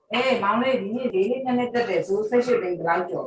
Ê, máu này đi đi đi nên để xuống xây dựng định lao chỗ.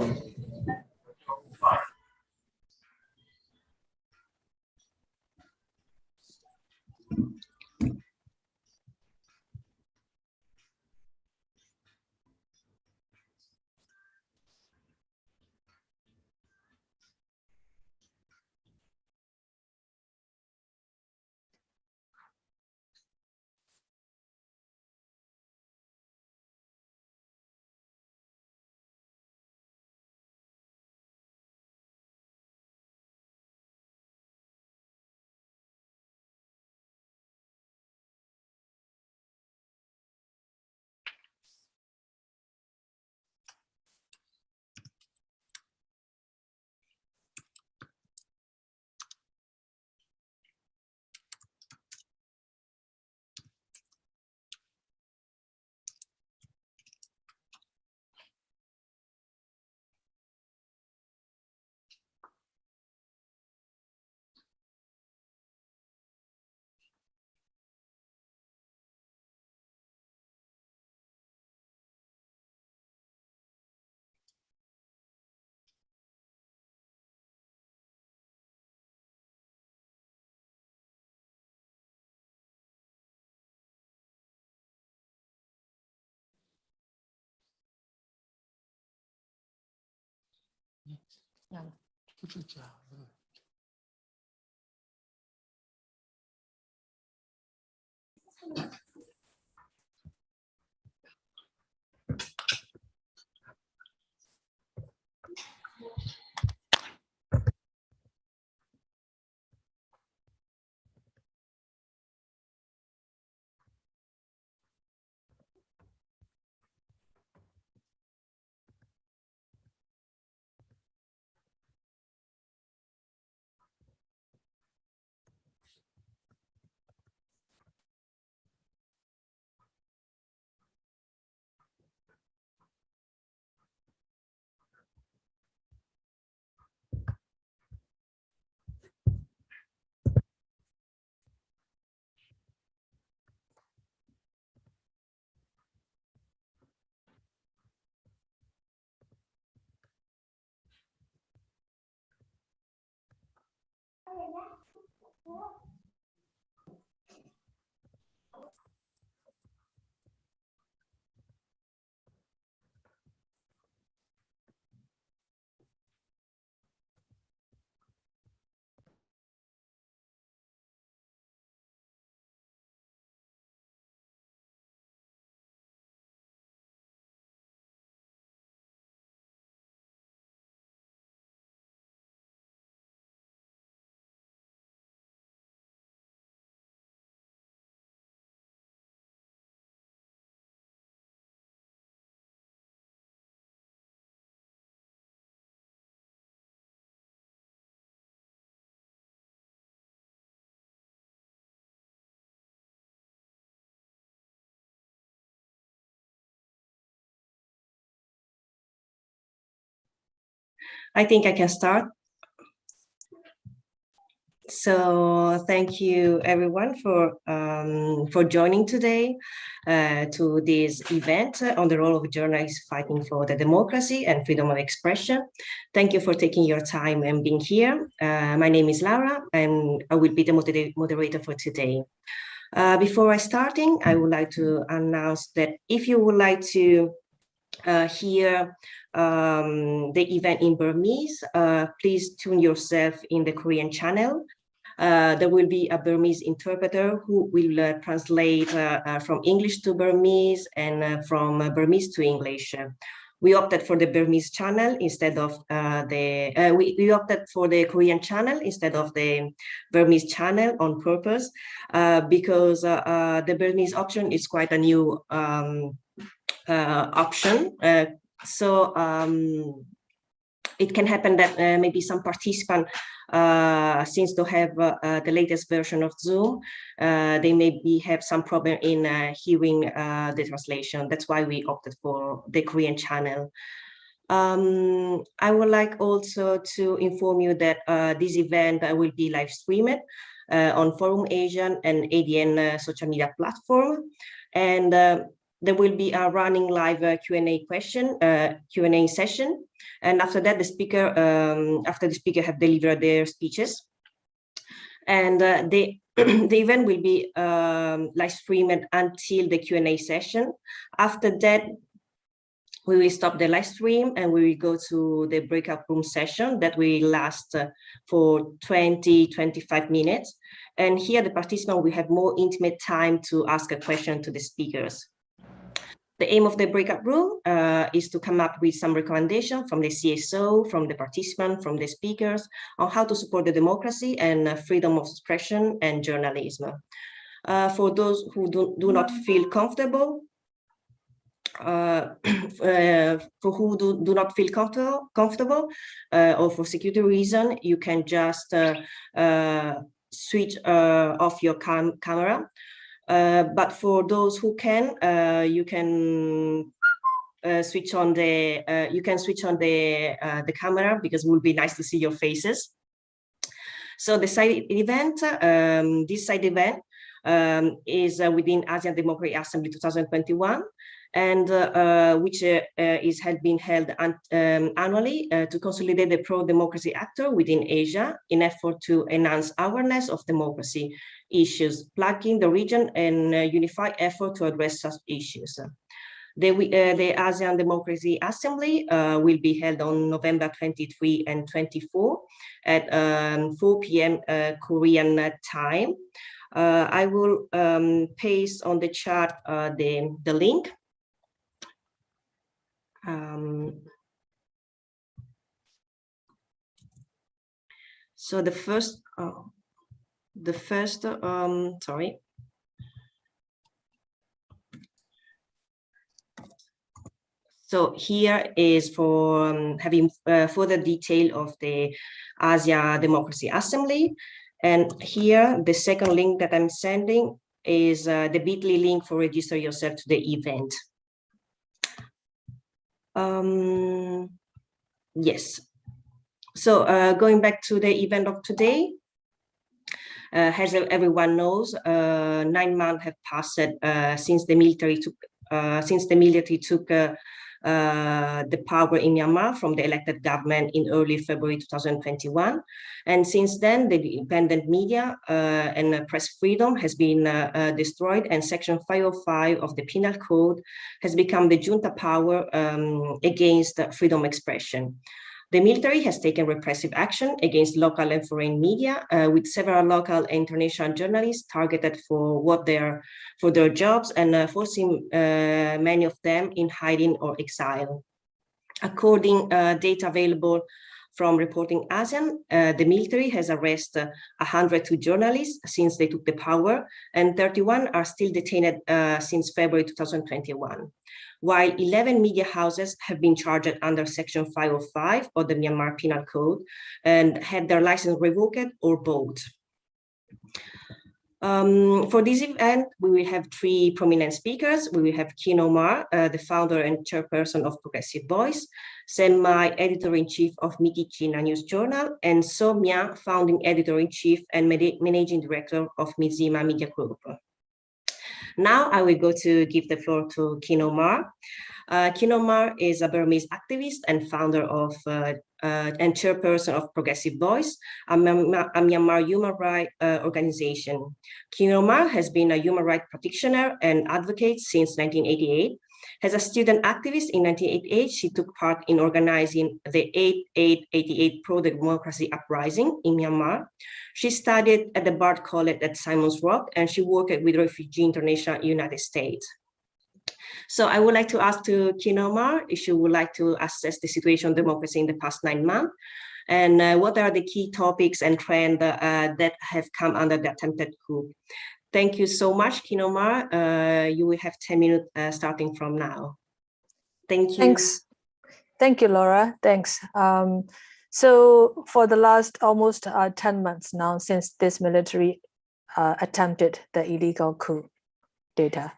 I think I can start. So thank you everyone for joining today to this event on the role of journalists fighting for the democracy and freedom of expression. Thank you for taking your time and being here. My name is Laura and I will be the moderator for today. Before I starting, I would like to announce that if you would like to hear the event in Burmese, please tune yourself in the Korean channel. There will be a Burmese interpreter who will translate from English to Burmese and from Burmese to English. We opted for the Burmese channel instead of we opted for the Korean channel instead of the Burmese channel on purpose because the Burmese option is quite a new option. So it can happen that maybe some participant, since they have the latest version of Zoom, they maybe have some problem in hearing the translation. That's why we opted for the Korean channel. I would like also to inform you that this event will be live streamed on Forum Asian and ADN social media platform. And there will be a running live Q&A session. And after that, after the speaker have delivered their speeches. And the event will be live streamed until the Q&A session. After that, we will stop the live stream and we will go to the breakout room session that will last for 20-25 minutes. And here the participant will have more intimate time to ask a question to the speakers. The aim of the breakout room is to come up with some recommendation from the CSO, from the participant, from the speakers on how to support the democracy and freedom of expression and journalism. For those who do not feel comfortable, for who do not feel comfortable or for security reason, you can just switch off your camera. But for those who can, you can switch on the camera, because it will be nice to see your faces. So the side event, this side event is within ASEAN Democracy Assembly 2021, and which is being held annually to consolidate the pro-democracy actor within Asia in effort to enhance awareness of democracy issues, plugging the region and unified effort to address such issues. The ASEAN Democracy Assembly will be held on November 23 and 24 at 4 p.m. Korean time. I will paste on the chat the link. So the first, sorry. So here is for having further detail of the ASEAN Democracy Assembly. And here, the second link that I'm sending is the bit.ly link for register yourself to the event. Yes. So going back to the event of today, as everyone knows, 9 months have passed since the military took the power in Myanmar from the elected government in early February 2021. And since then, the independent media and press freedom has been destroyed, and Section 505 of the Penal Code has become the junta power against freedom of expression. The military has taken repressive action against local and foreign media, with several local and international journalists targeted for their jobs and forcing many of them in hiding or exile. According data available from Reporting ASEAN, the military has arrested 102 journalists since they took the power, and 31 are still detained since February 2021. While 11 media houses have been charged under Section 505 of the Myanmar Penal Code and had their license revoked or both. For this event, we will have 3 prominent speakers. We will have Kino Ma, the founder and chairperson of Progressive Voice, Sen Mai, editor-in-chief of Miki China News Journal, and So Mya, founding editor-in-chief and managing director of Mizima Media Group. Now I will go to give the floor to Kino Ma. Kino Ma is a Burmese activist and founder of and chairperson of Progressive Voice, a Myanmar human rights organization. Kino Ma has been a human rights practitioner and advocate since 1988. As a student activist in 1988, she took part in organizing the 8888 pro-democracy uprising in Myanmar. She studied at the Bard College at Simon's Rock, and she worked with Refugee International United States. So I would like to ask to Kino Ma if she would like to assess the situation of democracy in the past 9 months, and what are the key topics and trends that have come under the attempted coup. Thank you so much, Kino Ma. You will have 10 minutes starting from now. Thank you. Thanks. Thank you, Laura. Thanks. So for the last almost 10 months now, since this military attempted the illegal coup data,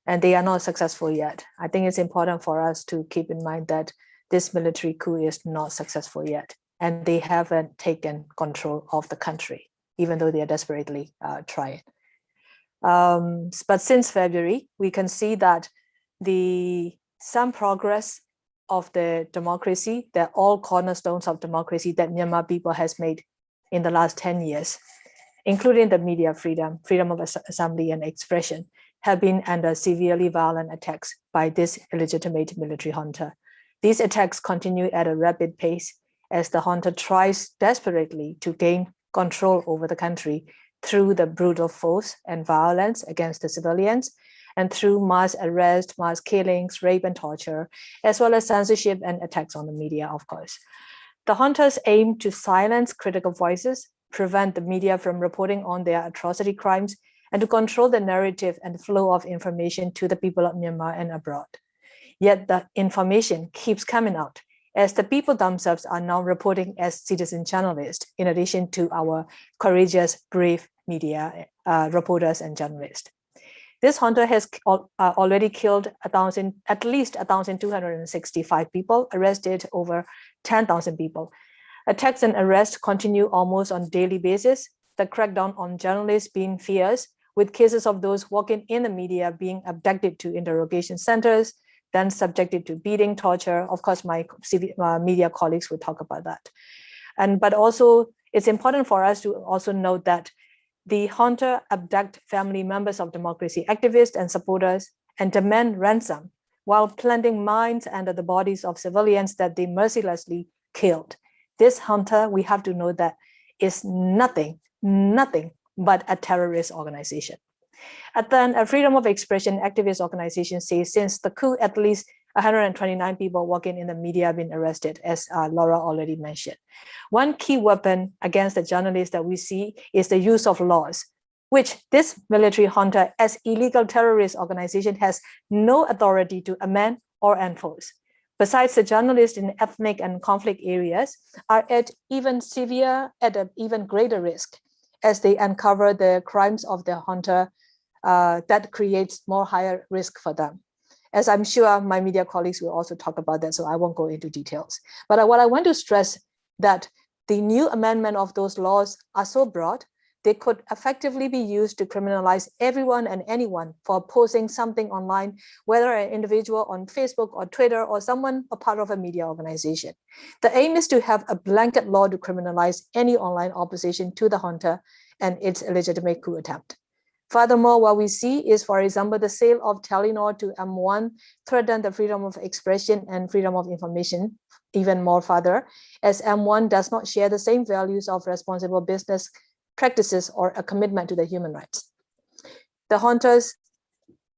and they are not successful yet. I think it's important for us to keep in mind that this military coup is not successful yet, and they haven't taken control of the country, even though they are desperately trying. But since February, we can see that some progress of the democracy, that all cornerstones of democracy that Myanmar people has made in the last 10 years, including the media freedom, freedom of assembly and expression, have been under severely violent attacks by this illegitimate military junta. These attacks continue at a rapid pace as the junta tries desperately to gain control over the country through the brutal force and violence against the civilians, and through mass arrest, mass killings, rape and torture, as well as censorship and attacks on the media, of course. The juntas aim to silence critical voices, prevent the media from reporting on their atrocity crimes, and to control the narrative and flow of information to the people of Myanmar and abroad. Yet the information keeps coming out, as the people themselves are now reporting as citizen journalists, in addition to our courageous, brave media reporters and journalists. This junta has already killed at least 1,265 people, arrested over 10,000 people. Attacks and arrests continue almost on a daily basis. The crackdown on journalists being fierce, with cases of those working in the media being abducted to interrogation centers, then subjected to beating, torture. Of course, my media colleagues will talk about that. But also, it's important for us to also note that the junta abduct family members of democracy activists and supporters and demand ransom while planting mines under the bodies of civilians that they mercilessly killed. This junta, we have to know that, is nothing but a terrorist organization. And then a freedom of expression activist organization says since the coup, at least 129 people working in the media have been arrested, as Laura already mentioned. One key weapon against the journalists that we see is the use of laws, which this military junta as illegal terrorist organization has no authority to amend or enforce. Besides, the journalists in ethnic and conflict areas are at an even greater risk as they uncover the crimes of the junta that creates more higher risk for them. As I'm sure my media colleagues will also talk about that, so I won't go into details. But what I want to stress that the new amendment of those laws are so broad, they could effectively be used to criminalize everyone and anyone for posting something online, whether an individual on Facebook or Twitter or someone a part of a media organization. The aim is to have a blanket law to criminalize any online opposition to the junta and its illegitimate coup attempt. Furthermore, what we see is, for example, the sale of Telenor to M1 threatened the freedom of expression and freedom of information even more further, as M1 does not share the same values of responsible business practices or a commitment to the human rights. The junta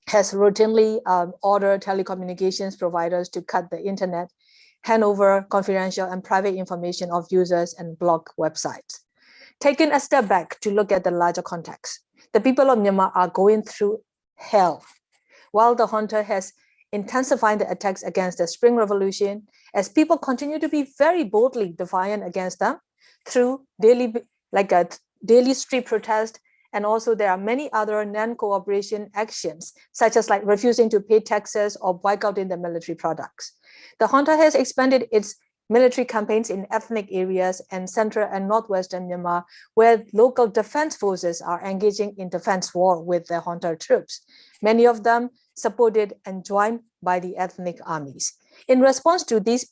has routinely ordered telecommunications providers to cut the internet, hand over confidential and private information of users, and block websites. Taking a step back to look at the larger context, the people of Myanmar are going through hell. While the junta has intensified the attacks against the Spring Revolution, as people continue to be very boldly defiant against them through daily street protest, and also there are many other non-cooperation actions, such as like refusing to pay taxes or boycotting the military products. The junta has expanded its military campaigns in ethnic areas and central and northwestern Myanmar, where local defense forces are engaging in defense war with the junta troops, many of them supported and joined by the ethnic armies. In response to this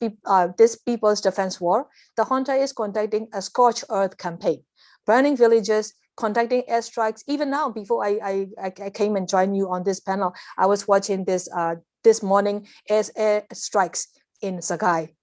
people's defense war, the junta is conducting a scorched earth campaign, burning villages, conducting airstrikes. Even now, before I came and joined you on this panel, I was watching this morning as air strikes in Sagai.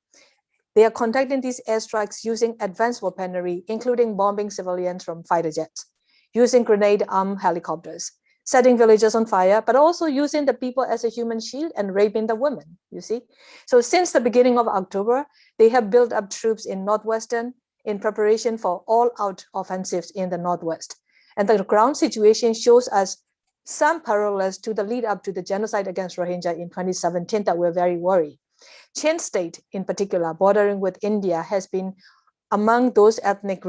They are conducting these airstrikes using advanced weaponry, including bombing civilians from fighter jets, using grenade-armed helicopters, setting villages on fire, but also using the people as a human shield and raping the women, you see. So since the beginning of October, they have built up troops in Northwestern in preparation for all-out offensives in the Northwest. And the ground situation shows us some parallels to the lead up to the genocide against Rohingya in 2017 that we're very worried. Chin State, in particular, bordering with India, has been among those ethnic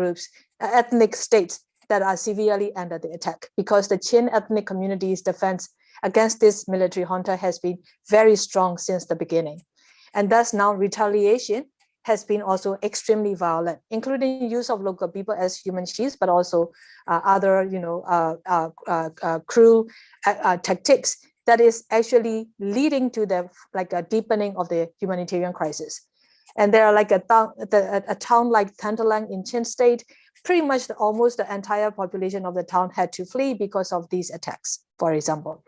states that are severely under the attack, because the Chin ethnic community's defense against this military junta has been very strong since the beginning. And thus now retaliation has been also extremely violent, including use of local people as human shields, but also other cruel tactics that is actually leading to the a deepening of the humanitarian crisis. And there are like a town like Tantalang in Chin State, pretty much almost the entire population of the town had to flee because of these attacks, for example.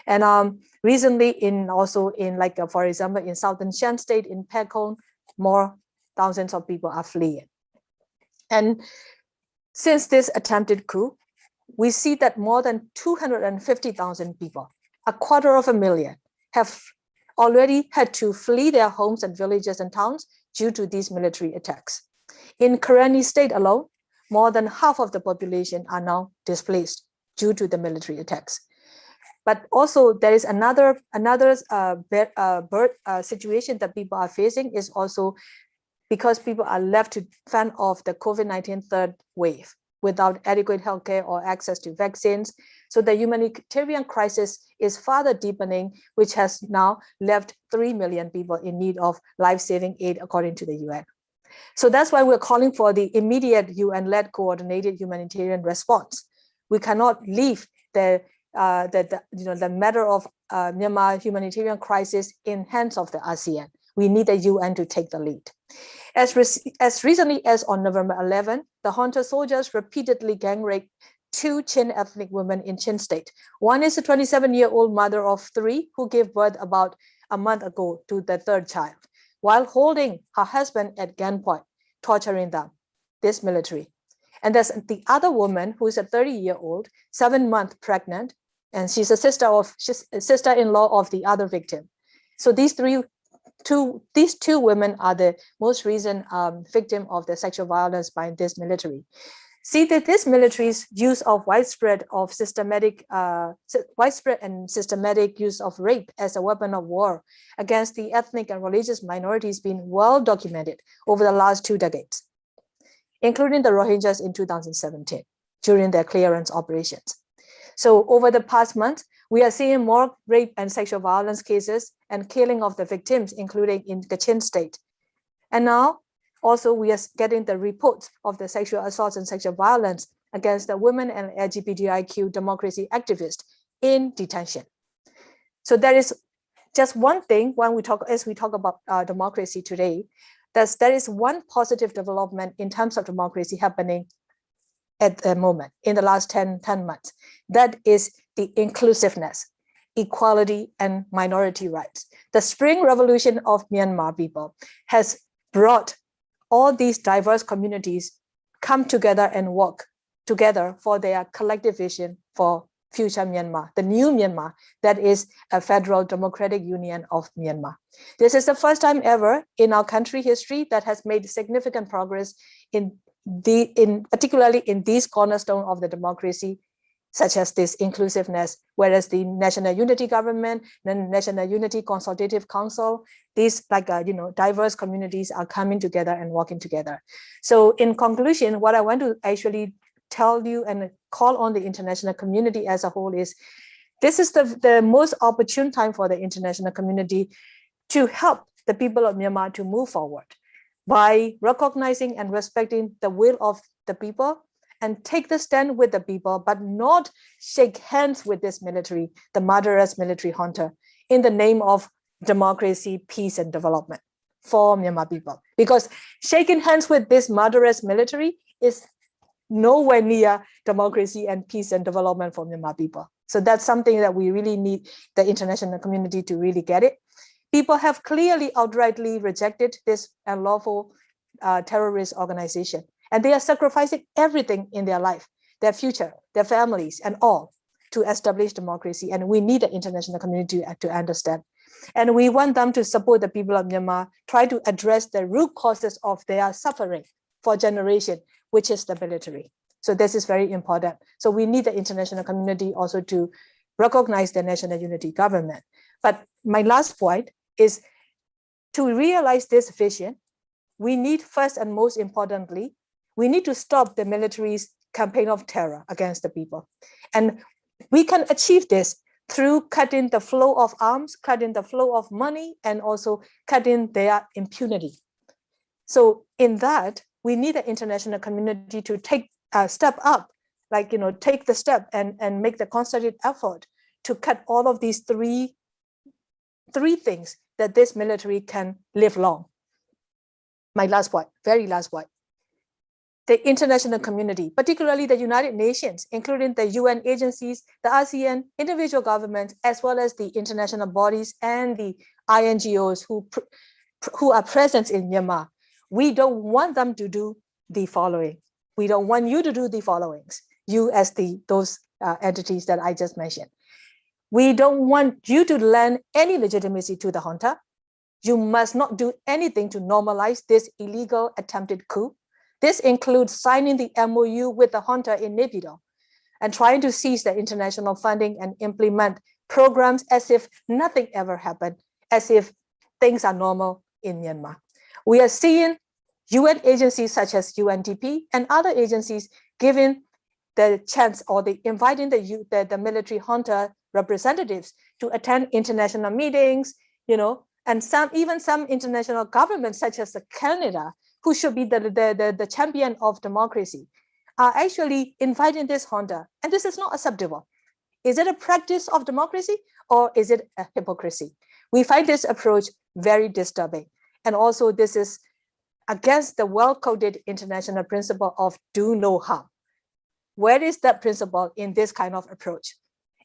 And recently for example, in Southern Shan State in Pekong, more thousands of people are fleeing. And since this attempted coup, we see that more than 250,000 people, 250,000, have already had to flee their homes and villages and towns due to these military attacks. In Karenni State alone, more than half of the population are now displaced due to the military attacks. But also there is another situation that people are facing is also because people are left to fend off the COVID-19 third wave without adequate healthcare or access to vaccines. So the humanitarian crisis is further deepening, which has now left 3 million people in need of life-saving aid, according to the UN. So that's why we're calling for the immediate UN-led coordinated humanitarian response. We cannot leave the matter of Myanmar humanitarian crisis in hands of the ASEAN. We need the UN to take the lead. As recently as on November 11, the junta soldiers repeatedly gang raped 2 Chin ethnic women in Chin State. One is a 27-year-old mother of 3 who gave birth about a month ago to the 3rd child, while holding her husband at gunpoint, torturing them, this military. And there's the other woman who is a 30-year-old, 7-month pregnant, and she's a sister-in-law of the other victim. So these two women are the most recent victim of the sexual violence by this military. See that this military's use of widespread and systematic use of rape as a weapon of war against the ethnic and religious minorities been well documented over the last 2 decades, including the Rohingyas in 2017 during their clearance operations. So over the past month, we are seeing more rape and sexual violence cases and killing of the victims, including in Kachin State. And now also we are getting the reports of the sexual assaults and sexual violence against the women and LGBTIQ democracy activists in detention. So there is just one thing when we talk about democracy today, there is one positive development in terms of democracy happening at the moment in the last 10 months. That is the inclusiveness, equality, and minority rights. The Spring Revolution of Myanmar people has brought all these diverse communities come together and work together for their collective vision for future Myanmar, the new Myanmar, that is a federal democratic union of Myanmar. This is the first time ever in our country history that has made significant progress particularly in these cornerstones of the democracy, such as this inclusiveness, whereas the National Unity Government, the National Unity Consultative Council, these diverse communities are coming together and working together. So in conclusion, what I want to actually tell you and call on the international community as a whole is, this is the most opportune time for the international community to help the people of Myanmar to move forward by recognizing and respecting the will of the people and take the stand with the people, but not shake hands with this military, the murderous military junta, in the name of democracy, peace, and development for Myanmar people. Because shaking hands with this murderous military is nowhere near democracy and peace and development for Myanmar people. So that's something that we really need the international community to really get it. People have clearly outrightly rejected this unlawful terrorist organization, and they are sacrificing everything in their life, their future, their families, and all to establish democracy. And we need the international community to understand. And we want them to support the people of Myanmar, try to address the root causes of their suffering for generations, which is the military. So this is very important. So we need the international community also to recognize the National Unity Government. But my last point is to realize this vision, we need first and most importantly, we need to stop the military's campaign of terror against the people. And we can achieve this through cutting the flow of arms, cutting the flow of money, and also cutting their impunity. So in that, we need the international community to take a step up, take the step and make the concerted effort to cut all of these three things that this military can live long. My last point, very last point. The international community, particularly the United Nations, including the UN agencies, the ASEAN, individual governments, as well as the international bodies and the INGOs who are present in Myanmar. We don't want them to do the following. We don't want you to do the followings. You as those entities that I just mentioned. We don't want you to lend any legitimacy to the junta. You must not do anything to normalize this illegal attempted coup. This includes signing the MOU with the junta in Naypyidaw and trying to seize the international funding and implement programs as if nothing ever happened, as if things are normal in Myanmar. We are seeing UN agencies such as UNDP and other agencies giving the chance or inviting the military junta representatives to attend international meetings, and even some international governments such as Canada, who should be the champion of democracy, are actually inviting this junta. And this is not acceptable. Is it a practice of democracy or is it a hypocrisy? We find this approach very disturbing. And also this is against the well-coded international principle of do no harm. Where is that principle in this kind of approach?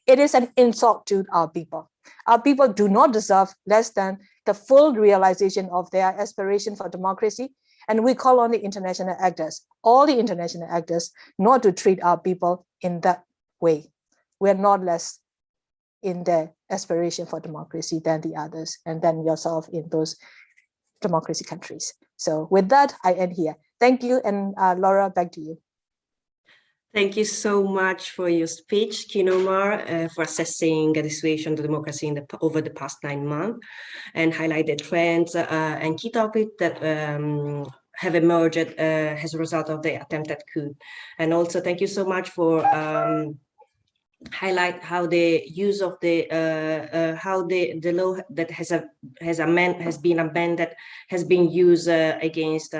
It is an insult to our people. Our people do not deserve less than the full realization of their aspiration for democracy. And we call on the international actors, all the international actors, not to treat our people in that way. We're not less in their aspiration for democracy than the others, and then yourself in those democracy countries. So with that, I end here. Thank you. And Laura, back to you. Thank you so much for your speech, Kinomar, for assessing the situation of democracy over the past 9 months and highlight the trends and key topics that have emerged as a result of the attempted coup. And also thank you so much for highlight how the use of the law that has been amended has been used against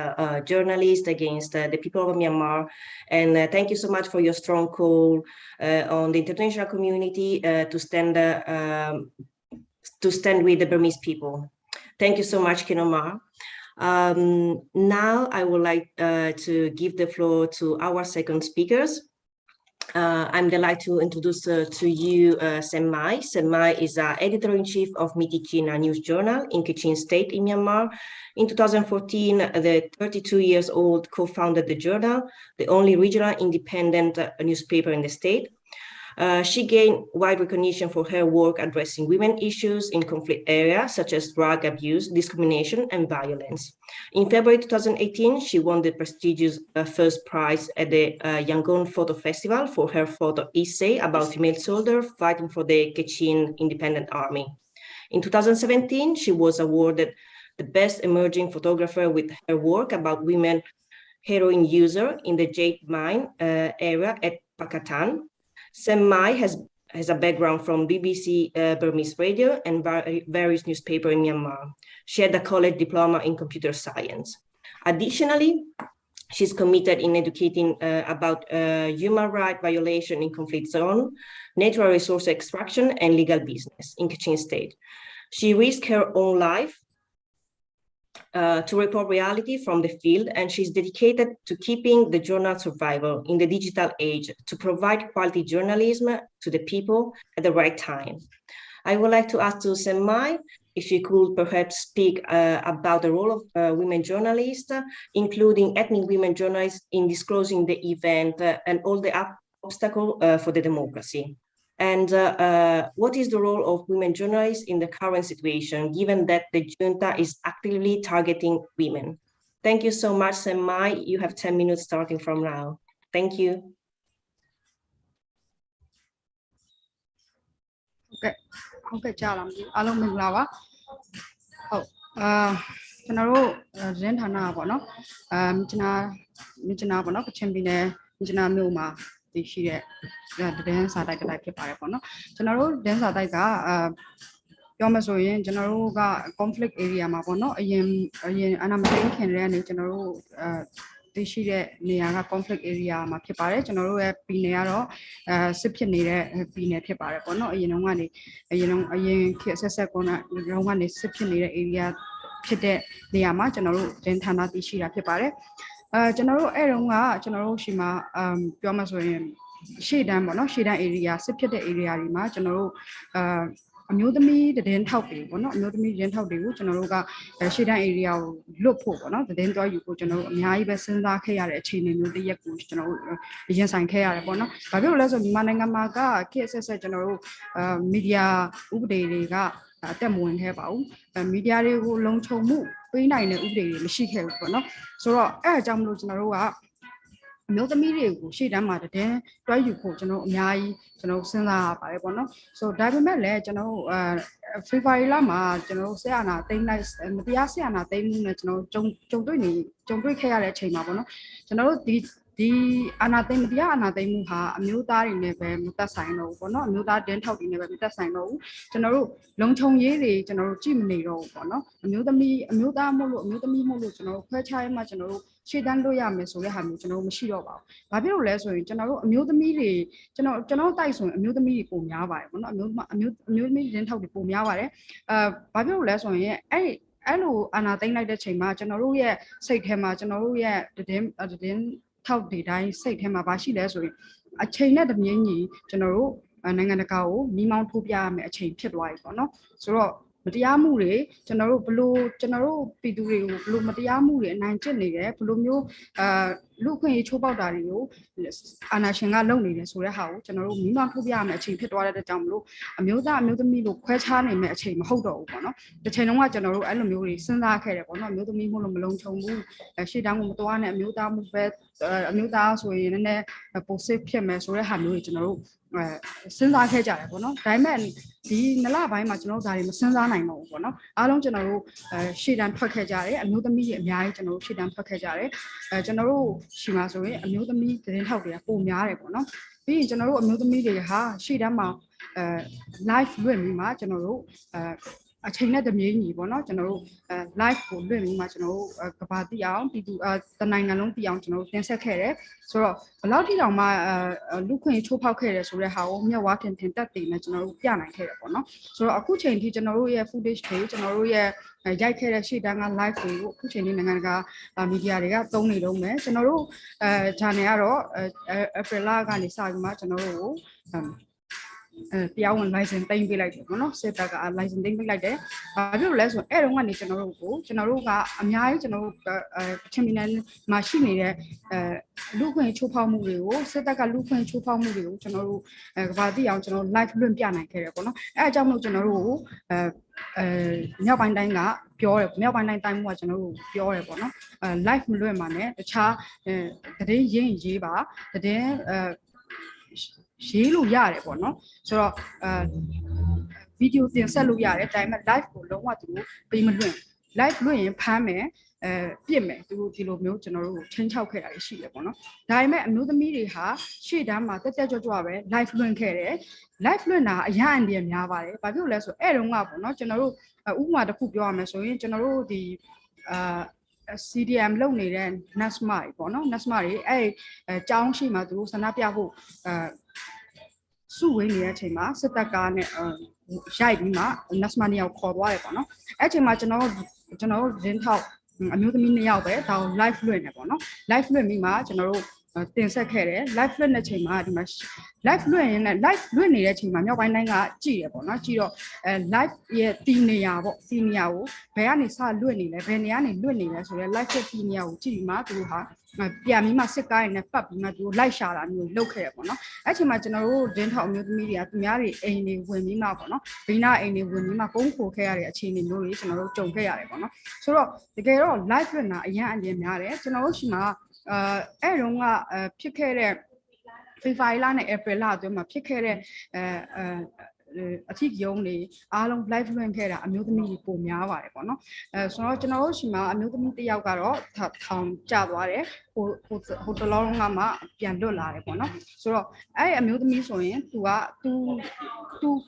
journalists, against the people of Myanmar. And thank you so much for your strong call on the international community to stand with the Burmese people. Thank you so much, Kinomar. Now I would like to give the floor to our second speakers. I'm delighted to introduce to you Senmai. Senmai is editor-in-chief of Mitikina News Journal in Kachin State in Myanmar. In 2014, the 32-year-old co-founded the journal, the only regional independent newspaper in the state. She gained wide recognition for her work addressing women issues in conflict areas such as drug abuse, discrimination, and violence. In February 2018, she won the prestigious first prize at the Yangon Photo Festival for her photo essay about female soldiers fighting for the Kachin Independent Army. In 2017, she was awarded the Best Emerging Photographer with her work about women heroin user in the jade mine area at Pakatan. Senmai has a background from BBC Burmese radio and various newspapers in Myanmar. She had a college diploma in computer science. Additionally, she's committed in educating about human rights violation in conflict zone, natural resource extraction, and legal business in Kachin State. She risked her own life to report reality from the field, and she's dedicated to keeping the journal survival in the digital age to provide quality journalism to the people at the right time. I would like to ask to Senmai if she could perhaps speak about the role of women journalists, including ethnic women journalists in disclosing the event and all the obstacles for the democracy. And what is the role of women journalists in the current situation, given that the junta is actively targeting women? Thank you so much, Senmai. You have 10 minutes starting from now. Thank you. Okay. Okay, chào alo mình là ba. Cho nó đến thằng nào bọn nó, mình cho bọn nó cái chuyện này, mình cho nó mà thì khi đấy, đến sao đại cái bài bọn nó, cho nó đến sao đại cả, cho mà rồi cho nó cái conflict area mà bọn nó, anh em anh em thấy cái này cho nó တရှိတဲ့နေရာက conflict area မှာဖြစ်ပါတယ်ကျွန်တော်တို့ရဲ့ပြည်နယ်ကတော့စစ်ဖြစ်နေတဲ့ပြည်နယ်ဖြစ်ပါတယ်ပေါ့နော်အရင်ခေတ်ဆက်ဆက်ကနေစစ်ဖြစ်နေတဲ့ area ဖြစ်တဲ့နေရာမှာကျွန်တော်တို့သတင်းဌာနတရှိတာဖြစ်ပါတယ်ကျွန်တော်တို့အဲ့တုန်းကကျွန်တော်တို့ရှိမှာပြောမှဆိုရင်ရှေ့တန်းပေါ့နော်ရှေ့တန်း area စစ်ဖြစ်တဲ့ area တွေမှာကျွန်တော်တို့အမျိုးသမီးသတင်းထောက်တွေပေါ့နော်အမျိုးသမီးသတင်းထောက်တွေကိုကျွန်တော်တို့ကရှေ့တန်း area ကိုလွတ်ဖို့ပေါ့နော်သတင်းတွားယူဖို့ကျွန်တော်တို့အများကြီးပဲစဉ်းစားခဲ့ရတဲ့အခြေအနေမျိုးတစ်ရက်ကိုကျွန်တော်တို့ရင်ဆိုင်ခဲ့ရတယ်ပေါ့နော်။ဘာဖြစ်လို့လဲဆိုမြန်မာနိုင်ငံမှာကခေတ်ဆက်ဆက်ကျွန်တော်တို့မီဒီယာဥပဒေတွေကအတက်မဝင်ခဲ့ပါဘူး။မီဒီယာတွေကိုလုံခြုံမှုပေးနိုင်တဲ့ဥပဒေတွေမရှိခဲ့ဘူးပေါ့နော်။ဆိုတော့အဲ့အကြောင်းမလို့ကျွန်တော်တို့ကအမျိုးသမီးတွေကိုရှေ့တန်းမှာတင်းတွဲယူဖို့ကျွန်တော်အများကြီးကျွန်တော်စဉ်းစားရပါတယ်ပေါ့နော်ဆိုတော့ဒါပေမဲ့လည်းကျွန်တော်ဖေဖော်ဝါရီလမှာကျွန်တော်ဆက်အာဏာသိမ်းလိုက်မတရားဆက်အာဏာသိမ်းမှုနဲ့ကျွန်တော်ကြုံတွေ့ခဲ့ရတဲ့အချိန်မှာပေါ့နော်ကျွန်တော်တို့ဒီအာဏာသိမ်းမတရားအာဏာသိမ်းမှုဟာအမျိုးသားတွေနဲ့ပဲမသက်ဆိုင်တော့ဘူးပေါ့နော်အမျိုးသားတင်းထောက်တွေနဲ့ပဲမသက်ဆိုင်တော့ဘူးကျွန်တော်တို့လုံခြုံရေးတွေကျွန်တော်တို့ကြည့်မနေတော့ဘူးပေါ့နော်အမျိုးသားမို့လို့ကျွန်တော်တို့ခွဲခြားရမှကျွန်တော်တို့ရှေ့တန်းလွတ်ရမယ်ဆိုတဲ့ဟာမျိုးကျွန်တော်တို့မရှိတော့ပါဘူး။ဘာဖြစ်လို့လဲဆိုရင်ကျွန်တော်တို့အမျိုးသမီးတွေကျွန်တော်တိုက်ဆိုရင်အမျိုးသမီးတွေပုံများပါတယ်ပေါ့နော်အမျိုးသမီးသတင်းထောက်တွေပုံများပါတယ်။ဘာဖြစ်လို့လဲဆိုရင်အဲ့လိုအာဏာသိမ်းလိုက်တဲ့ချိန်မှာကျွန်တော်တို့ရဲ့စိတ်ထဲမှာကျွန်တော်တို့ရဲ့သတင်းထောက်တွေတိုင်းစိတ်ထဲမှာရှိလဲဆိုရင်အချိန်နဲ့တပြေးညီကျွန်တော်တို့နိုင်ငံတကာကိုမိမောင်းထိုးပြရမယ်အချိန်ဖြစ်သွားပြီပေါ့နော်။ဆိုတော့မတရားမှုတွေကျွန်တော်တို့ပြည်သူတွေကိုဘလို့မတရားမှုတွေအနိုင်ကျင့်နေတယ်ဘလို့မျိုးလူခွင့်ရေးချိုးပေါက်တာတွေကိုအာဏာရှင်ကလုပ်နေတယ်ဆိုတဲ့ဟာကိုကျွန်တော်တို့မိမထုတ်ပြရမယ်အချိန်ဖြစ်သွားတဲ့ကြောင့်မလို့အမျိုးသားအမျိုးသမီးလို့ခွဲခြားနိုင်မယ့်အချိန်မဟုတ်တော့ဘူးပေါ့နော်တစ်ချိန်လုံးကကျွန်တော်တို့အဲ့လိုမျိုးတွေစဉ်းစားခဲ့တယ်ပေါ့နော်အမျိုးသမီးမို့လို့မလုံခြုံဘူးရှေ့တောင်းကိုမသွားနဲ့အမျိုးသားမှုပဲအမျိုးသားဆိုရင်လည်းပိုစစ်ဖြစ်မယ်ဆိုတဲ့ဟာမျိုးတွေကျွန်တော်တို့စဉ်းစားခဲ့ကြတယ်ပေါ့နော်ဒါပေမဲ့ဒီနလပိုင်းမှာကျွန်တော်တို့ဒါတွေမစဉ်းစားနိုင်တော့ဘူးပေါ့နော်အားလုံးကျွန်တော်တို့ရှေ့တန်းထွက်ခဲ့ကြတယ်အမျိုးသမီးတွေအများကြီးကျွန်တော်တို့ရှေ့တန်းထွက်ခဲ့ကြတယ်ကျွန်တော်တို့ရှိမှာဆိုရင်အမျိုးသမီးသတင်းထောက်တွေကပုံများတယ်ပေါ့နော်ပြီးရင်ကျွန်တော်တို့အမျိုးသမီးတွေဟာရှေ့တန်းမှာlive လွှင့်ပြီးမှကျွန်တော်တို့အချိန်နဲ့တပြေးညီပေါ့နော်ကျွန်တော်တို့ live ကိုလွှင့်ပြီးမှကျွန်တော်တို့ကဘာတိအောင်ပြည်သူတနိုင်ငံလုံးတိအောင်ကျွန်တော်တို့တင်ဆက်ခဲ့တယ်ဆိုတော့ဘယ်လောက်ထိတောင်မှလူခွင့်ချိုးဖောက်ခဲ့တယ်ဆိုတဲ့ဟာကိုမျက်ဝါးထင်တက်တည်နေကျွန်တော်တို့ပြနိုင်ခဲ့တယ်ပေါ့နော်ဆိုတော့အခုချိန်ထိကျွန်တော်တို့ရဲ့ footage တွေကျွန်တော်တို့ရဲ့ရိုက်ခဲ့တဲ့ရှေ့တန်းက live တွေကိုအခုချိန်ထိနိုင်ငံတကာမီဒီယာတွေကသုံးနေတော့မယ်ကျွန်တော်တို့channel ကတော့ April လကနေစပြီးမှကျွန်တော်တို့ကိုတရားဝင် license သိမ်းပေးလိုက်တယ်ပေါ့နော်စစ်တပ်က license သိမ်းပေးလိုက်တယ်ဘာဖြစ်လို့လဲဆိုတော့အဲ့တုန်းကနေကျွန်တော်တို့ကအများကြီးကျွန်တော်တို့ချင်းပြည်နယ်မှာရှိနေတဲ့လူခွင့်ချိုးဖောက်မှုတွေကိုစစ်တပ်ကလူခွင့်ချိုးဖောက်မှုတွေကိုကျွန်တော်တို့ကဘာတိအောင်ကျွန်တော် live လွှင့်ပြနိုင်ခဲ့တယ်ပေါ့နော်အဲ့အကြောင်းမို့ကျွန်တော်တို့ကိုမြောက်ပိုင်းတိုင်းကပြောတယ်မြောက်ပိုင်းတိုင်းတိုင်းကကျွန်တော်တို့ပြောတယ်ပေါ့နော် live မလွှင့်ပါနဲ့တခြားသတင်းရေးပါသတင်းရေးလို့ရတယ်ပေါ့နော်ဆိုတော့ဗီဒီယိုတင်ဆက်လို့ရတယ်ဒါပေမဲ့ live ကိုလုံးဝသူတို့ပေးမလွှင့် live လွှင့်ရင်ဖမ်းမယ်ပြစ်မယ်သူတို့ဒီလိုမျိုးကျွန်တော်တို့ချင်းချောက်ခဲ့တာရှိတယ်ပေါ့နော်ဒါပေမဲ့အမျိုးသမီးတွေဟာရှေ့တန်းမှာတက်ကြွကြွပဲ live လွှင့်ခဲ့တယ် live လွှင့်တာအရန်အန်ဒီများပါတယ်ဘာဖြစ်လို့လဲဆိုအဲ့တုန်းကပေါ့နော်ကျွန်တော်တို့ဥပမာတစ်ခုပြောရမယ်ဆိုရင်ကျွန်တော်တို့ဒီCDM လုပ်နေတဲ့ NASMA တွေပေါ့နော် NASMA တွေအဲ့ကျောင်းရှိမှသူတို့ဆန္ဒပြဖို့စုဝေးနေတဲ့အချိန်မှာစစ်တပ်ကနဲ့ရိုက်ပြီးမှ NASMA နေရာကိုခေါ်သွားတယ်ပေါ့နော်အဲ့အချိန်မှာကျွန်တော်တို့သတင်းထောက်အမျိုးသမီး2ယောက်ပဲဒါကို live လွှင့်နေပေါ့နော် live လွှင့်ပြီးမှကျွန်တော်တို့တင်ဆက်ခဲ့တယ် live လွှင့်တဲ့ချိန်မှာဒီမှာ live လွှင့်ရင်လည်း live လွှင့်နေတဲ့အချိန်မှာမြောက်ပိုင်းတိုင်းကကြည့်ရပေါ့နော်ကြည့်တော့ live ရဲ့တီနေရာပေါ့တီနေရာကိုဘယ်ကနေစလွှင့်နေလဲဘယ်နေရာနေလွှင့်နေလဲဆိုတော့ live ရဲ့တီနေရာကိုကြည့်ပြီးမှသူတို့ဟာပြန်ပြီးမှစစ်ကားတွေနဲ့ပတ်ပြီးမှသူတို့လိုက်ရှာတာမျိုးလုပ်ခဲ့ရပေါ့နော်အဲ့ချိန်မှာကျွန်တော်တို့ဒင်းထောက်အမျိုးသမီးတွေကသူများတွေအိမ်တွေဝင်ပြီးမှပေါ့နော်ဘိနာအိမ်တွေဝင်ပြီးမှကုန်းခိုခဲ့ရတဲ့အခြေအနေမျိုးတွေကျွန်တော်တို့ကြုံခဲ့ရတယ်ပေါ့နော်ဆိုတော့တကယ်တော့ live လွှင့်တာအရင်အရင်များတယ်ကျွန်တော်တို့ရှိမှာအဲ့တုန်းကဖြစ်ခဲ့တဲ့ ဖေဖော်ဝါရီလနဲ့ April လအတွင်းမှာဖြစ်ခဲ့တဲ့အထီးယုံတွေအားလုံး live လွှင့်ခဲ့တာအမျိုးသမီးတွေပုံများပါတယ်ပေါ့နော်ဆိုတော့ကျွန်တော်တို့ရှိမှာအမျိုးသမီးတစ်ယောက်ကတော့ထောင်ကျသွားတယ်ဟိုတလောလုံးကမှပြန်လွတ်လာတယ်ပေါ့နော်ဆိုတော့အဲ့အမျိုးသမီးဆိုရင်သူ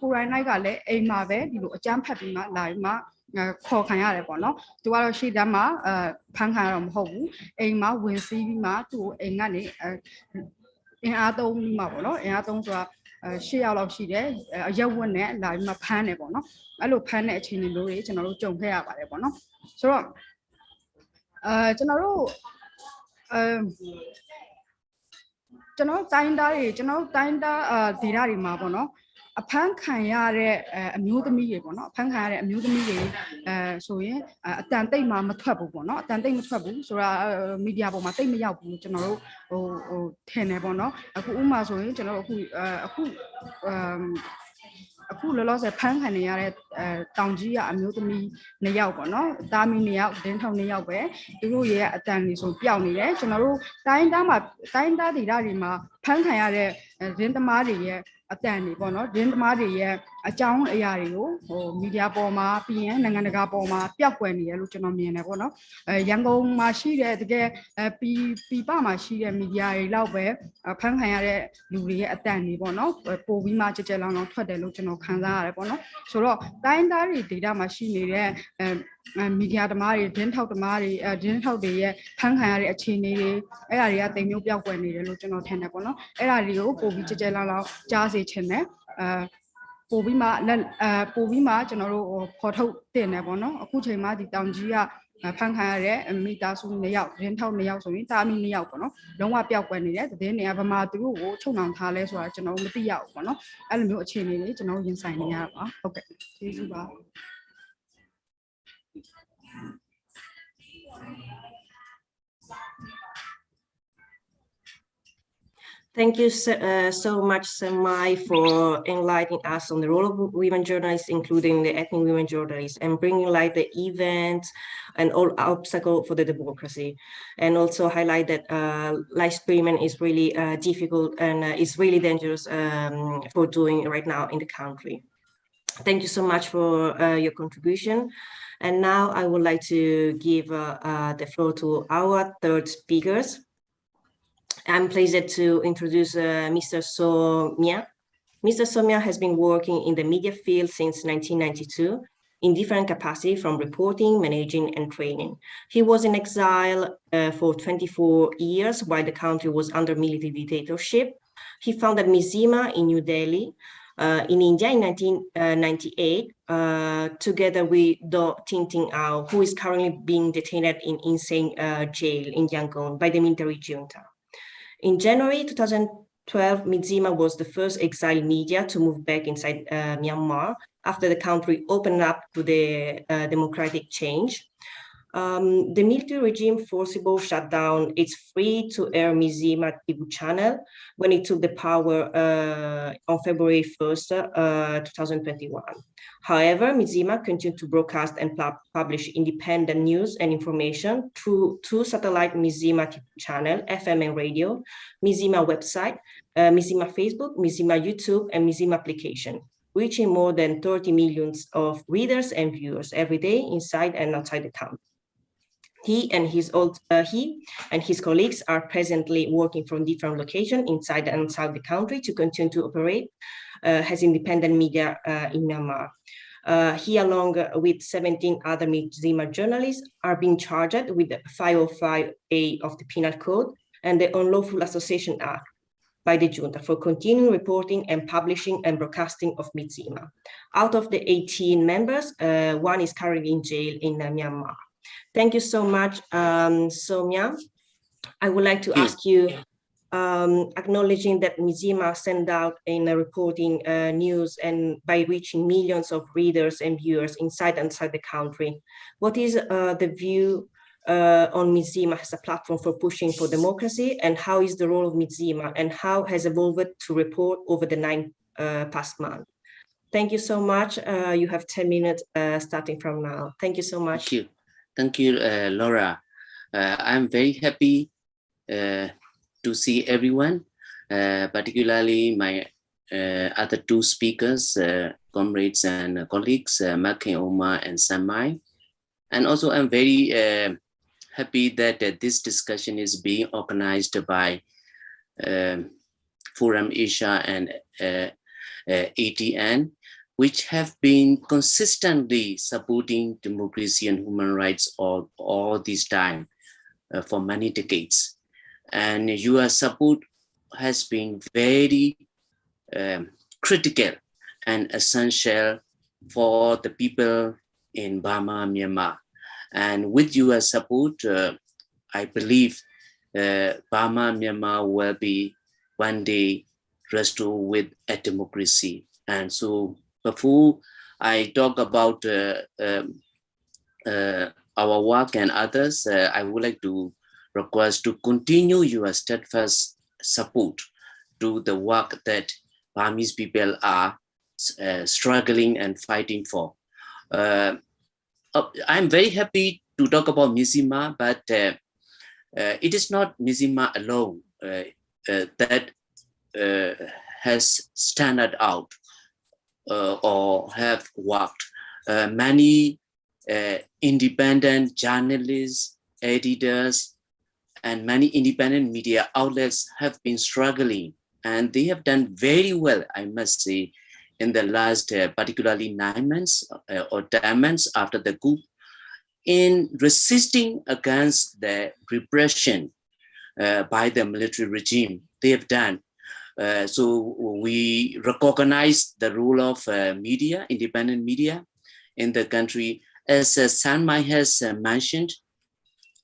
ကိုရိုင်းနိုက်ကလည်းအိမ်မှာပဲဒီလိုအကြမ်းဖက်ပြီးမှလာပြီးမှ ခေါ်ခံရတယ်ပေါ့နော်သူကတော့ရှေ့တန်းမှာဖမ်းခံရတော့မဟုတ်ဘူးအိမ်မှာဝင်စီးပြီးမှသူ့ကိုအိမ်ကနေအင်အားသုံးပြီးမှပေါ့နော်အင်အားသုံးဆိုတာ10 ယောက်လောက်ရှိတယ်အရက်ဝတ်နဲ့လာပြီးမှဖမ်းတယ်ပေါ့နော်အဲ့လိုဖမ်းတဲ့အခြေအနေမျိုးတွေကျွန်တော်တို့ကြုံခဲ့ရပါတယ်ပေါ့နော်ဆိုတော့ကျွန်တော်တို့တိုင်းသားဒေသတွေမှာပေါ့နော်အဖမ်းခံရတဲ့အမျိုးသမီးတွေပေါ့နော်အဖမ်းခံရတဲ့အမျိုးသမီးတွေဆိုရင်အတန်တိတ်မှမထွက်ဘူးပေါ့နော်အတန်တိတ်မထွက်ဘူးဆိုတာမီဒီယာပေါ်မှာတိတ်မရောက်ဘူးကျွန်တော်တို့ထင်တယ်ပေါ့နော်အခုဥမာဆိုရင်ကျွန်တော်တို့အခုလောလောဆယ်ဖမ်းခံနေရတဲ့တောင်ကြီးကအမျိုးသမီး2 ယောက်ပေါ့နော်တာမီ2 ယောက်ဒင်းထောင်2 ယောက်ပဲသူတို့ရဲ့အတန်တွေဆိုပျောက်နေတယ်ကျွန်တော်တို့တိုင်းသားဒေသတွေမှာဖမ်းခံရတဲ့ဒင်းသမားတွေရဲ့အတန်တွေပေါ့နော်ဒင်းသမားတွေရဲ့အကြောင်းအရာတွေကိုမီဒီယာပေါ်မှာပြီးရင်နိုင်ငံတကာပေါ်မှာပျောက်ကွယ်နေရလို့ကျွန်တော်မြင်တယ်ပေါ့နော်ရန်ကုန်မှာရှိတဲ့တကယ်ပြည်ပမှာရှိတဲ့မီဒီယာတွေလောက်ပဲဖမ်းခံရတဲ့လူတွေရဲ့အတန်တွေပေါ့နော်ပို့ပြီးမှကြလောင်ထွက်တယ်လို့ကျွန်တော်ခံစားရတယ်ပေါ့နော်ဆိုတော့တိုင်းသားတွေဒေတာမှာရှိနေတဲ့မီဒီယာသမားတွေဒင်းထောက်သမားတွေဒင်းထောက်တွေရဲ့ဖမ်းခံရတဲ့အခြေအနေတွေအဲ့ဒါတွေကတိမ်မျိုးပျောက်ကွယ်နေတယ်လို့ကျွန်တော်ထင်တယ်ပေါ့နော်အဲ့ဒါတွေကိုပို့ပြီးကြလောင်ကြားစေချင်တယ်ပို့ပြီးမှကျွန်တော်တို့ဖော်ထုတ်တင်တယ်ပေါ့နော်အခုချိန်မှာဒီတောင်ကြီးကဖန်ခံရတဲ့မိသားစု2 ယောက်ရင်းထောက်2 ယောက်ဆိုရင်တာမီ2 ယောက်ပေါ့နော်လုံးဝပျောက်ကွယ်နေတဲ့သတင်းတွေကဗမာသူတို့ကိုချုပ်နှောင်ထားလဲဆိုတာကျွန်တော်မသိရဘူးပေါ့နော်အဲ့လိုမျိုးအခြေအနေတွေကျွန်တော်ရင်ဆိုင်နေရတာပါဟုတ်ကဲ့ကျေးဇူးပါ Thank you so much, Samai, for enlightening us on the role of women journalists, including the ethnic women journalists, and bringing light the events and all obstacles for the democracy, and also highlight that live streaming is really difficult and is really dangerous for doing right now in the country. Thank you so much for your contribution. And now I would like to give the floor to our third speakers. I'm pleased to introduce Mr. Somya. Mr. Somya has been working in the media field since 1992 in different capacities from reporting, managing, and training. He was in exile for 24 years while the country was under military dictatorship. He founded Myanmar in New Delhi in India in 1998, together with Do Tin Ao, who is currently being detained in insane jail in Yangon by the military junta. In January 2012, Myanmar was the first exiled media to move back inside Myanmar after the country opened up to the democratic change. The military regime forcibly shut down its free-to-air Myanmar TV channel when it took the power on February 1st, 2021. However, Myanmar continued to broadcast and publish independent news and information through 2 satellite Myanmar TV channel, FM and radio, Myanmar website, Myanmar Facebook, Myanmar YouTube, and Myanmar application, reaching more than 30 million of readers and viewers every day inside and outside the country. He and his colleagues are presently working from different locations inside and outside the country to continue to operate as independent media in Myanmar. He, along with 17 other Myanmar journalists, are being charged with 505A of the Penal Code and the Unlawful Association Act by the junta for continuing reporting and publishing and broadcasting of Myanmar. Out of the 18 members, 1 is currently in jail in Myanmar. Thank you so much, Somya. I would like to ask you, acknowledging that Myanmar sent out in reporting news and by reaching millions of readers and viewers inside and outside the country, what is the view on Myanmar as a platform for pushing for democracy, and how is the role of Myanmar and how has evolved to report over the 9 past months? Thank you so much. You have 10 minutes starting from now. Thank you so much. Thank you, Laura. I'm very happy to see everyone, particularly my other 2 speakers, comrades and colleagues, Makin Oma and Samai. And also I'm very happy that this discussion is being organized by Forum Asia and ATN. which have been consistently supporting democracy and human rights all this time for many decades. And your support has been very critical and essential for the people in Burma, Myanmar. And with your support, I believe Burma, Myanmar will be one day restored with a democracy. And so before I talk about our work and others, I would like to request to continue your steadfast support to the work that Burmese people are struggling and fighting for. I'm very happy to talk about Myanmar, but it is not Myanmar alone that has stand out or have worked. Many independent journalists, editors, and many independent media outlets have been struggling, and they have done very well, I must say, in the last particularly 9 months or 10 months after the coup, in resisting against the repression by the military regime. They have done. So we recognize the role of media, independent media in the country. As Sanmai has mentioned,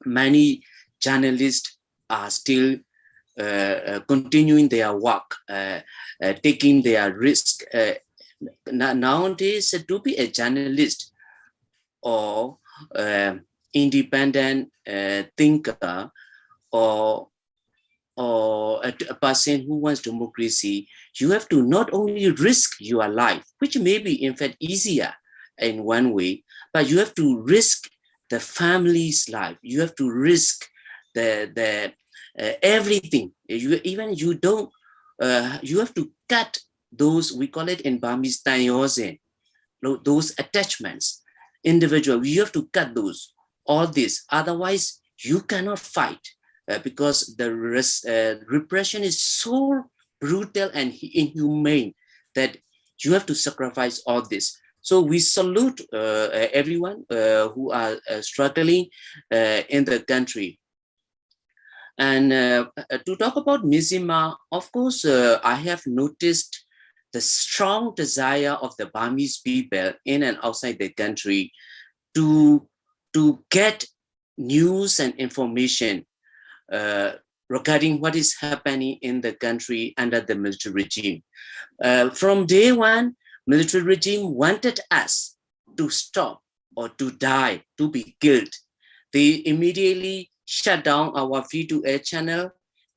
many journalists are still continuing their work, taking their risk. Nowadays, to be a journalist or independent thinker or a person who wants democracy, you have to not only risk your life, which may be in fact easier in one way, but you have to risk the family's life. You have to risk the everything. You have to cut those, we call it in Burmese, those attachments. Individual, you have to cut those, all this. Otherwise, you cannot fight because the repression is so brutal and inhumane that you have to sacrifice all this. So we salute everyone who are struggling in the country. And to talk about Myanmar, of course, I have noticed the strong desire of the Burmese people in and outside the country to get news and information regarding what is happening in the country under the military regime. From day one, military regime wanted us to stop or to die, to be killed. They immediately shut down our free-to-air channel.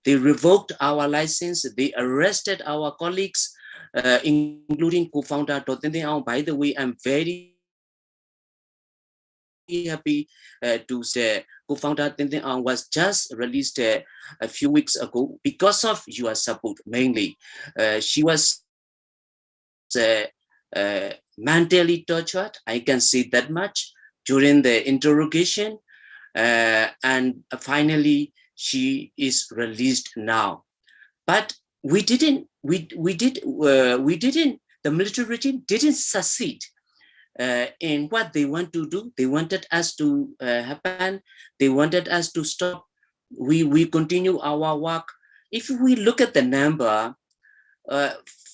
They revoked our license. They arrested our colleagues, including co-founder Dotente Aung. By the way, I'm very happy to say co-founder Dotente Aung was just released a few weeks ago because of your support, mainly. She was mentally tortured, I can say that much, during the interrogation, and finally she is released now. But the military regime didn't succeed in what they want to do. They wanted us to happen. They wanted us to stop. We continue our work. If we look at the number,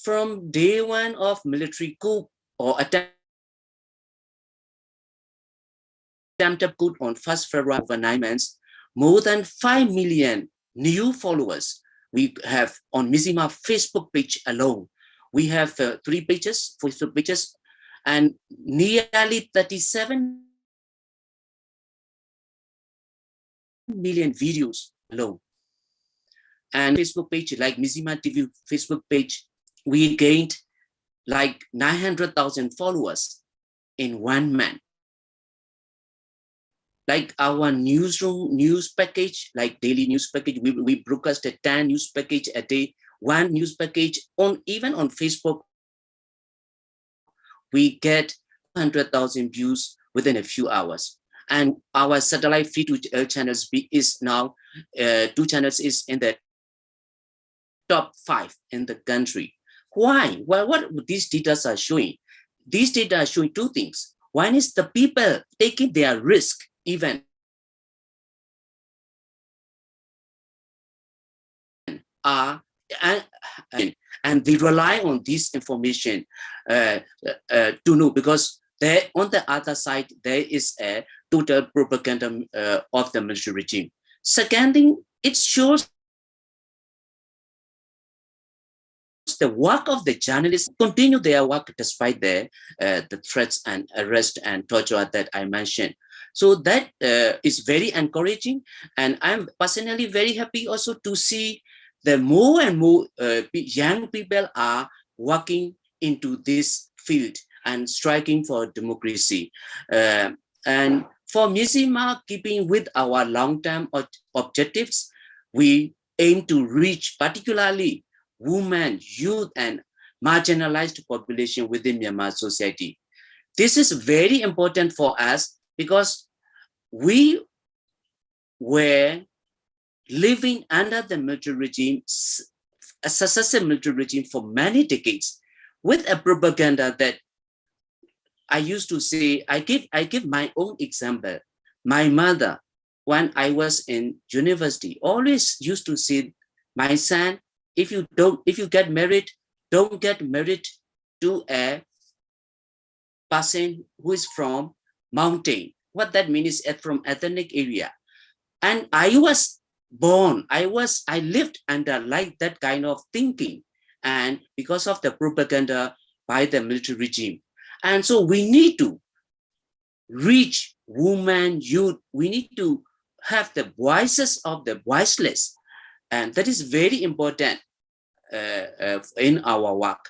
from day one of military coup or attempted coup on 1st February over 9 months, more than 5 million new followers we have on Myanmar Facebook page alone. We have 3 pages, Facebook pages, and nearly 37 million videos alone. And Facebook page like Myanmar TV Facebook page, we gained like 900,000 followers in 1 month. Like our newsroom news package, like daily news package, we broadcast a 10 news package a day, 1 news package on, even on Facebook, we get 100,000 views within a few hours. And our satellite free-to-air channels is now, 2 channels is in the top 5 in the country. Why? Well, what these data are showing, these data are showing two things. One is the people taking their risk even are and they rely on this information to know, because there on the other side there is a total propaganda of the military regime. Second thing, it shows the work of the journalists continue their work despite the threats and arrest and torture that I mentioned. So that is very encouraging, and I'm personally very happy also to see that more and more young people are working into this field and striking for democracy. And for Myanmar, keeping with our long-term objectives, we aim to reach particularly women, youth, and marginalized population within Myanmar society. This is very important for us because we were living under the military regime, a successive military regime for many decades, with a propaganda that I used to say, I give my own example. My mother, when I was in university, always used to say, my son, if you get married, don't get married to a person who is from mountain. What that means is from ethnic area. And I was born, I lived under like that kind of thinking, and because of the propaganda by the military regime. And so we need to reach women, youth, we need to have the voices of the voiceless, and that is very important in our work.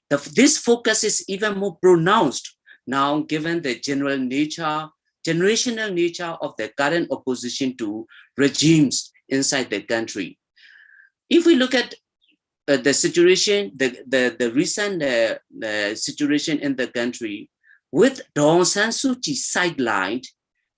This focus is even more pronounced now given the generational nature of the current opposition to regimes inside the country. If we look at the situation, the recent situation in the country, with Daw San Suu Kyi sidelined,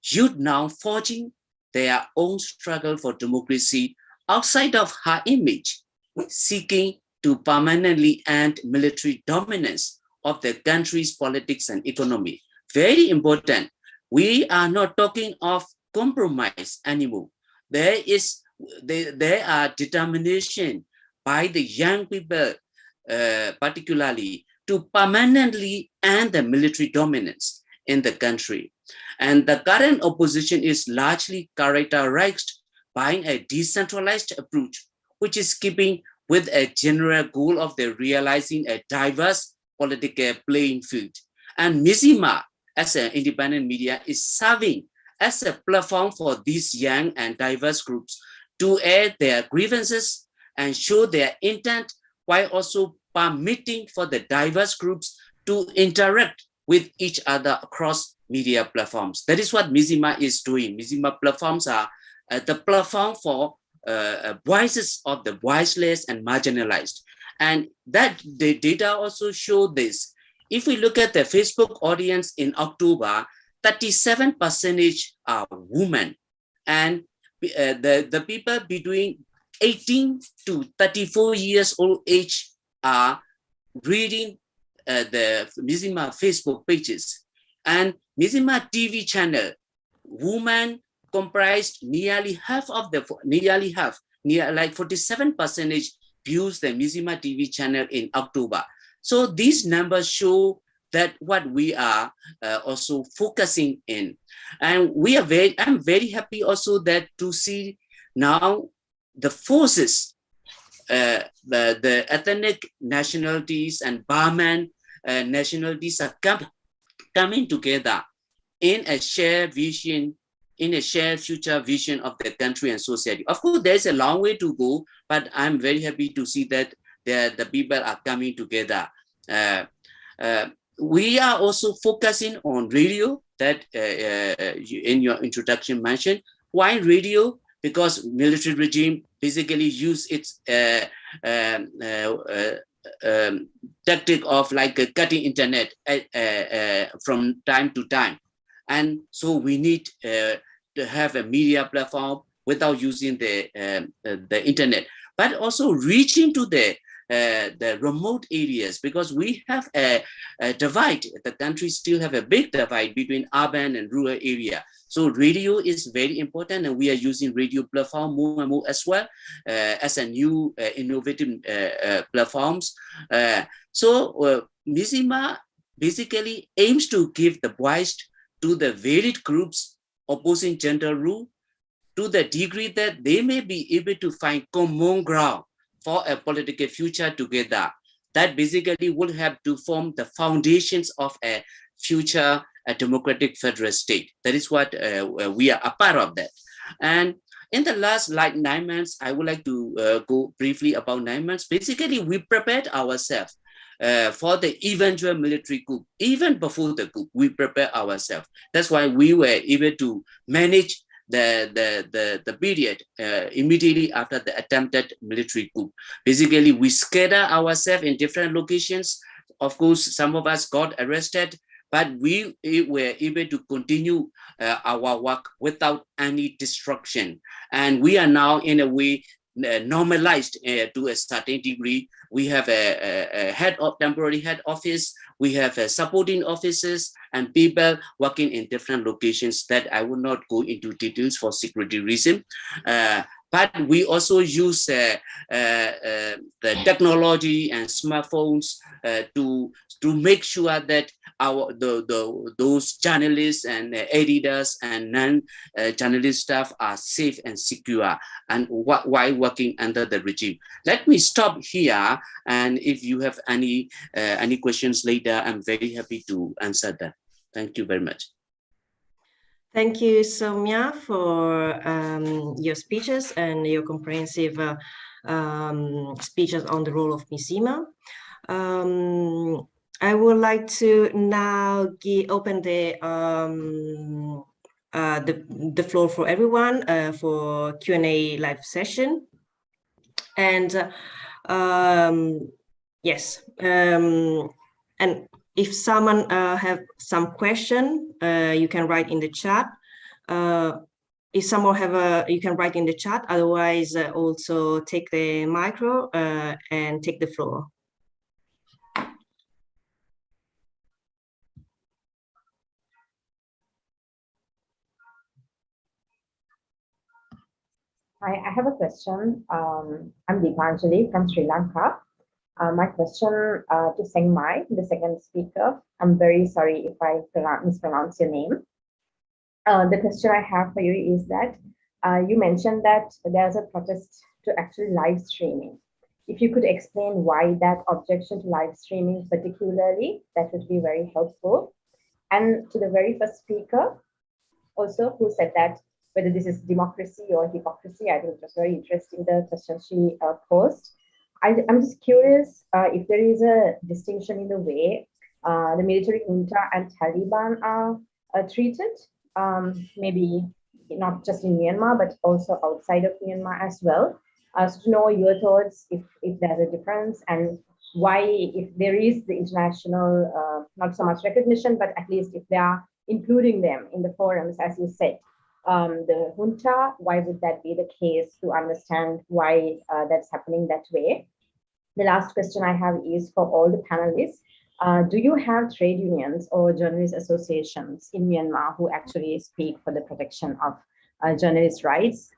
youth now forging their own struggle for democracy outside of her image, seeking to permanently end military dominance of the country's politics and economy. Very important. We are not talking of compromise anymore. There are determination by the young people, particularly, to permanently end the military dominance in the country. And the current opposition is largely characterized by a decentralized approach, which is keeping with a general goal of the realizing a diverse political playing field. And Myanmar, as an independent media, is serving as a platform for these young and diverse groups to air their grievances and show their intent, while also permitting for the diverse groups to interact with each other across media platforms. That is what Myanmar is doing. Myanmar platforms are the platform for voices of the voiceless and marginalized. And that the data also show this. If we look at the Facebook audience in October, 37% are women, and the people between 18 to 34 years old age are reading the Myanmar Facebook pages. And Myanmar TV channel, women comprised nearly half, like 47% views the Myanmar TV channel in October. So these numbers show that what we are also focusing in. And I'm very happy also that to see now the forces, the ethnic nationalities and Burman nationalities are coming together in a shared vision, in a shared future vision of the country and society. Of course, there's a long way to go, but I'm very happy to see that the people are coming together. We are also focusing on radio that in your introduction mentioned. Why radio? Because military regime basically use its tactic of like cutting internet from time to time. And so we need to have a media platform without using the internet, but also reaching to the the remote areas, because we have a divide. The country still have a big divide between urban and rural area. So radio is very important, and we are using radio platform more and more as well as a new innovative platforms. So Myanmar basically aims to give the voice to the varied groups opposing gender rule, to the degree that they may be able to find common ground for a political future together. That basically will have to form the foundations of a future democratic federal state. That is what we are a part of that. And in the last 9 months, I would like to go briefly about 9 months. Basically, we prepared ourselves for the eventual military coup. Even before the coup, we prepare ourselves. That's why we were able to manage the period immediately after the attempted military coup. Basically, we scatter ourselves in different locations. Of course, some of us got arrested, but we were able to continue our work without any destruction. And we are now in a way normalized to a certain degree. We have a temporary head office. We have supporting offices and people working in different locations that I will not go into details for security reason. But we also use the technology and smartphones to make sure that those journalists and editors and non-journalist staff are safe and secure, and while working under the regime. Let me stop here, and if you have any questions later, I'm very happy to answer them. Thank you very much. Thank you, Soumya, for your speeches and your comprehensive speeches on the role of Myanmar. I would like to now open the floor for everyone for Q&A live session. And yes, and if someone have some question, you can write in the chat. If someone you can write in the chat. Otherwise, also take the micro and take the floor. Hi, I have a question. I'm Deepanjali from Sri Lanka. My question to Seng Mai, the second speaker. I'm very sorry if I mispronounce your name. The question I have for you is that you mentioned that there's a protest to actually live streaming. If you could explain why that objection to live streaming particularly, that would be very helpful. And to the very first speaker also, who said that whether this is democracy or hypocrisy, I think it was very interesting, the question she posed. I'm just curious if there is a distinction in the way the military junta and Taliban are treated, maybe not just in Myanmar, but also outside of Myanmar as well. So to know your thoughts, if there's a difference, and why, if there is the international, not so much recognition, but at least if they are including them in the forums, as you said, the junta, why would that be the case, to understand why that's happening that way. The last question I have is for all the panelists. Do you have trade unions or journalist associations in Myanmar who actually speak for the protection of journalist rights,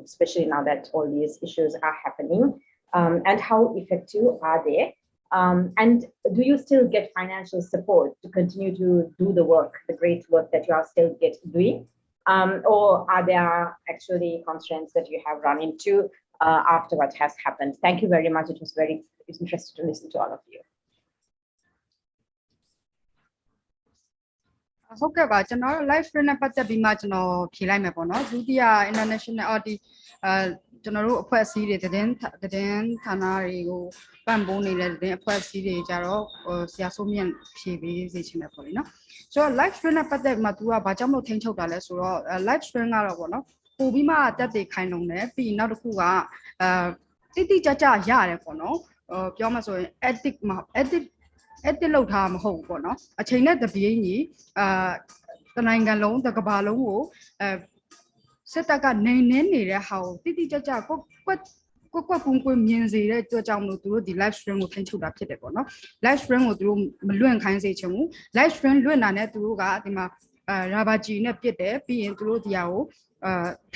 especially now that all these issues are happening? And how effective are they? And do you still get financial support to continue to do the work, the great work that you are still doing? Or are there actually constraints that you have run into after what has happened? Thank you very much. It was very interesting to listen to all of you. ဟုတ်ကဲ့ပါကျွန်တော် live stream နဲ့ပတ်သက်ပြီးမှကျွန်တော်ဖြေလိုက်မယ်ပေါ့နော်ဒုတိယ international audit ကျွန်တော်တို့အဖွဲ့အစည်းတွေသတင်းဌာနတွေကိုပံ့ပိုးနေတဲ့သတင်းအဖွဲ့အစည်းတွေကြတော့ဆရာစိုးမြင့်ဖြေပေးစေချင်တယ်ပေါ့လေနော်ဆိုတော့ live stream နဲ့ပတ်သက်ပြီးမှ तू ကဘာကြောင့်မလို့ထိန်းချုပ်တာလဲဆိုတော့ live stream ကတော့ပေါ့နော်ပို့ပြီးမှတက်တည်ခိုင်လုံတယ်ပြီးနောက်တစ်ခုကတိတိကျကျရတယ်ပေါ့နော်ပြောမှဆိုရင် edit လောက်ထားမဟုတ်ဘူးပေါ့နော်အချိန်နဲ့တပြေးညီတနိုင်ငံလုံးတစ်ကမ္ဘာလုံးကိုစစ်တပ်ကနေနေတဲ့ဟာကိုတိတိကျကျကွက် ကွက်ကွင်းကွင်းမြင်စေတဲ့အတွက်ကြောင့်မလို့သူတို့ဒီ live stream ကိုထိန်းချုပ်တာဖြစ်တယ်ပေါ့နော် live stream ကိုသူတို့မလွင့်ခိုင်းစေချင်ဘူး live stream လွင့်တာနဲ့သူတို့ကဒီမှာရာဘာဂျီနဲ့ပြစ်တယ်ပြီးရင်သူတို့ဒီဟာကို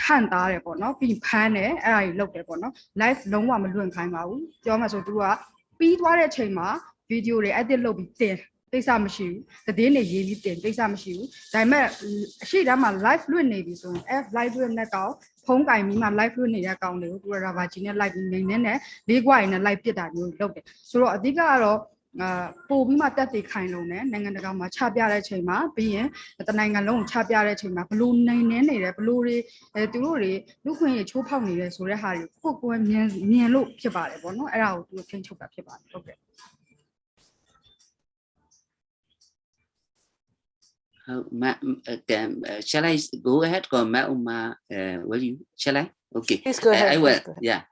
ထန့်သားတယ်ပေါ့နော်ပြီးဖမ်းတယ်အဲ့ဒါကြီးလုပ်တယ်ပေါ့နော် live လုံးဝမလွင့်ခိုင်းပါဘူးပြောမှဆိုသူတို့ကပြီးသွားတဲ့အချိန်မှာဗီဒီယိုတွေ edit လုပ်ပြီးတင်ကိစ္စမရှိဘူးသတင်းတွေရေးပြီးတင်ကိစ္စမရှိဘူးဒါပေမဲ့အရှိတမ်းမှာ live လွင့်နေပြီဆိုရင် live လွင့်တဲ့ကောင်ဖုံးကင်ပြီးမှ live လွင့်နေတဲ့ကောင်တွေကိုသူကရာဘာဂျီနဲ့ live နေနဲ့လေးကွာရင်နဲ့ live ပြစ်တာမျိုးလုပ်တယ်ဆိုတော့အဓိကကတော့ပို့ပြီးမှတက်တည်ခိုင်လုံးနဲ့နိုင်ငံတကာမှာချပြတဲ့အချိန်မှာပြီးရင်တနိုင်ငံလုံးကိုချပြတဲ့အချိန်မှာဘလို့နိုင်နေနေတယ်ဘလို့တွေသူတို့တွေလူခွင့်ရချိုးဖောက်နေတယ်ဆိုတဲ့ဟာတွေကိုကိုယ်မြင်လို့ဖြစ်ပါတယ်ပေါ့နော်အဲ့ဒါကိုသူထိန်းချုပ်တာဖြစ်ပါတယ်ဟုတ်ကဲ့Shall I go ahead? Will you? Shall I? Okay. Please go ahead. I will. Yeah.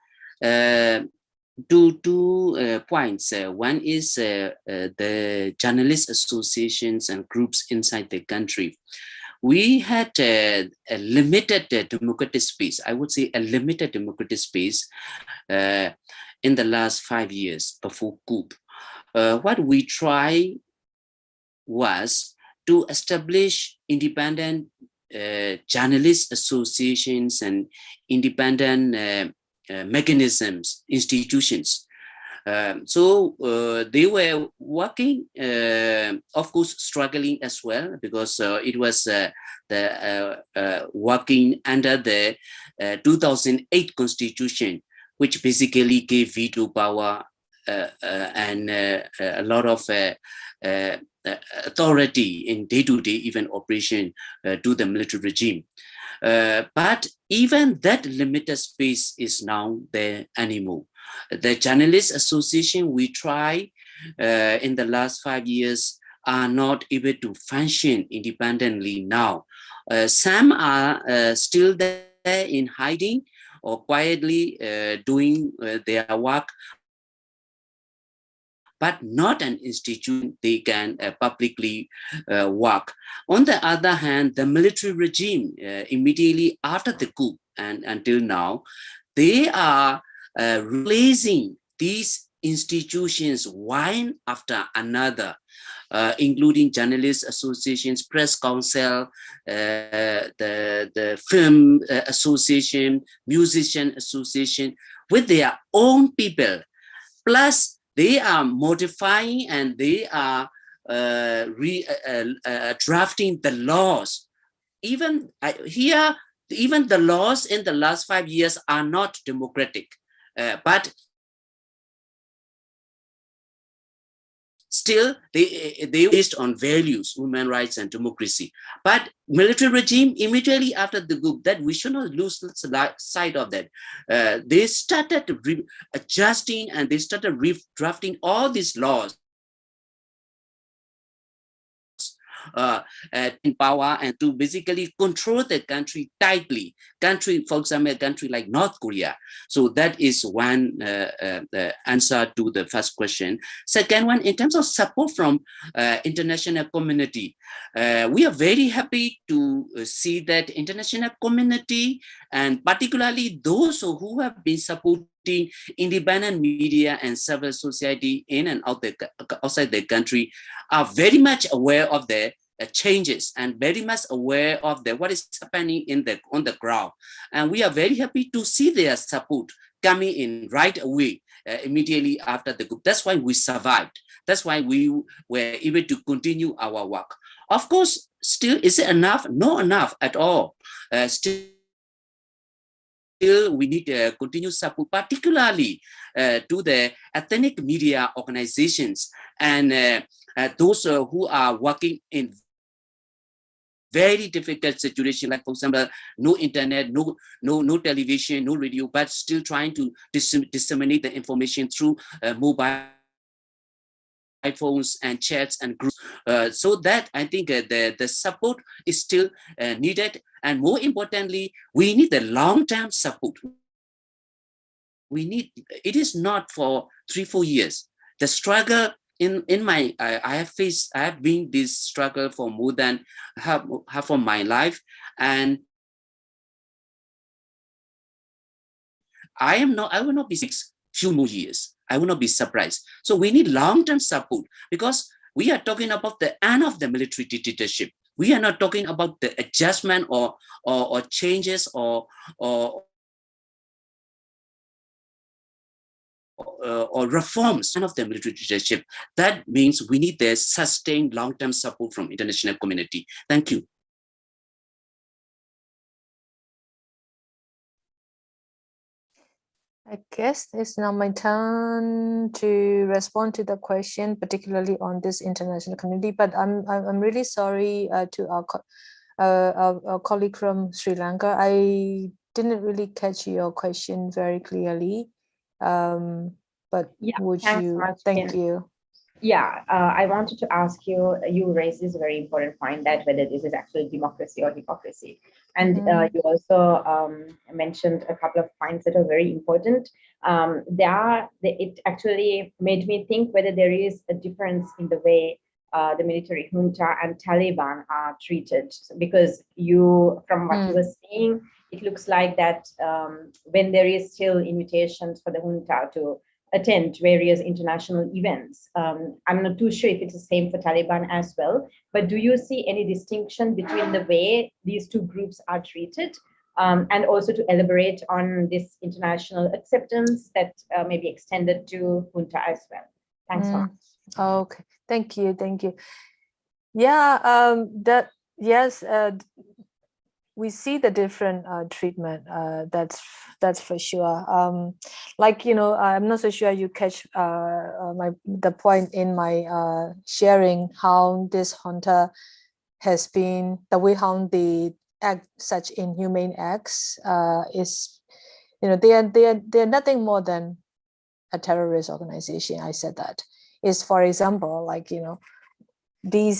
Two points. One is the journalist associations and groups inside the country. We had a limited democratic space. I would say a limited democratic space in the last 5 years before coup. What we tried was to establish independent journalist associations and independent mechanisms, institutions. So they were working, of course, struggling as well, because it was working under the 2008 constitution, which basically gave veto power and a lot of authority in day-to-day even operation to the military regime. But even that limited space is now there anymore. The journalist association we tried in the last 5 years are not able to function independently now. Some are still there in hiding or quietly doing their work, but not an institution they can publicly work. On the other hand, the military regime immediately after the coup and until now, they are replacing these institutions one after another, including journalist associations, press council, the film association, musician association, with their own people. Plus, they are modifying and they are drafting the laws. Even the laws in the last 5 years are not democratic, but still they based on values, human rights and democracy. But military regime immediately after the coup, that we should not lose sight of that. They started adjusting and they started drafting all these laws in power and to basically control the country tightly. For example, a country like North Korea. So that is one answer to the first question. Second one, in terms of support from international community, we are very happy to see that international community, and particularly those who have been supporting independent media and civil society in and outside the country, are very much aware of the changes and very much aware of what is happening on the ground. And we are very happy to see their support coming in right away, immediately after the coup. That's why we survived. That's why we were able to continue our work. Of course, still, is it enough? Not enough at all. Still, we need continued support, particularly to the ethnic media organizations and those who are working in very difficult situation, like for example, no internet, no television, no radio, but still trying to disseminate the information through mobile phones and chats and groups. So that I think the support is still needed. And more importantly, we need the long-term support. It is not for 3-4 years. The struggle I have been this struggle for more than half of my life, and I will not be 6 few more years. I will not be surprised. So we need long-term support, because we are talking about the end of the military dictatorship. We are not talking about the adjustment or changes or reforms of the military dictatorship. That means we need the sustained long-term support from international community. Thank you. I guess it's now my turn to respond to the question, particularly on this international community. But I'm really sorry to our colleague from Sri Lanka. I didn't really catch your question very clearly. But Yeah, would thanks you? much, Thank Ken. you. Yeah, I wanted to ask you, you raised this very important point that whether this is actually democracy or hypocrisy. And you also mentioned a couple of points that are very important. It actually made me think whether there is a difference in the way the military junta and Taliban are treated. Because from what you were saying, it looks like that when there is still invitations for the junta to attend various international events. I'm not too sure if it's the same for Taliban as well, but do you see any distinction between the way these two groups are treated, and also to elaborate on this international acceptance that may be extended to junta as well? Thanks so much. Okay, thank you. Yeah, yes, we see the different treatment. That's for sure. Like, I'm not so sure you catch the point in my sharing how this junta has been, the way how they act such inhumane acts is, they are nothing more than a terrorist organization. I said that is, for example, like, the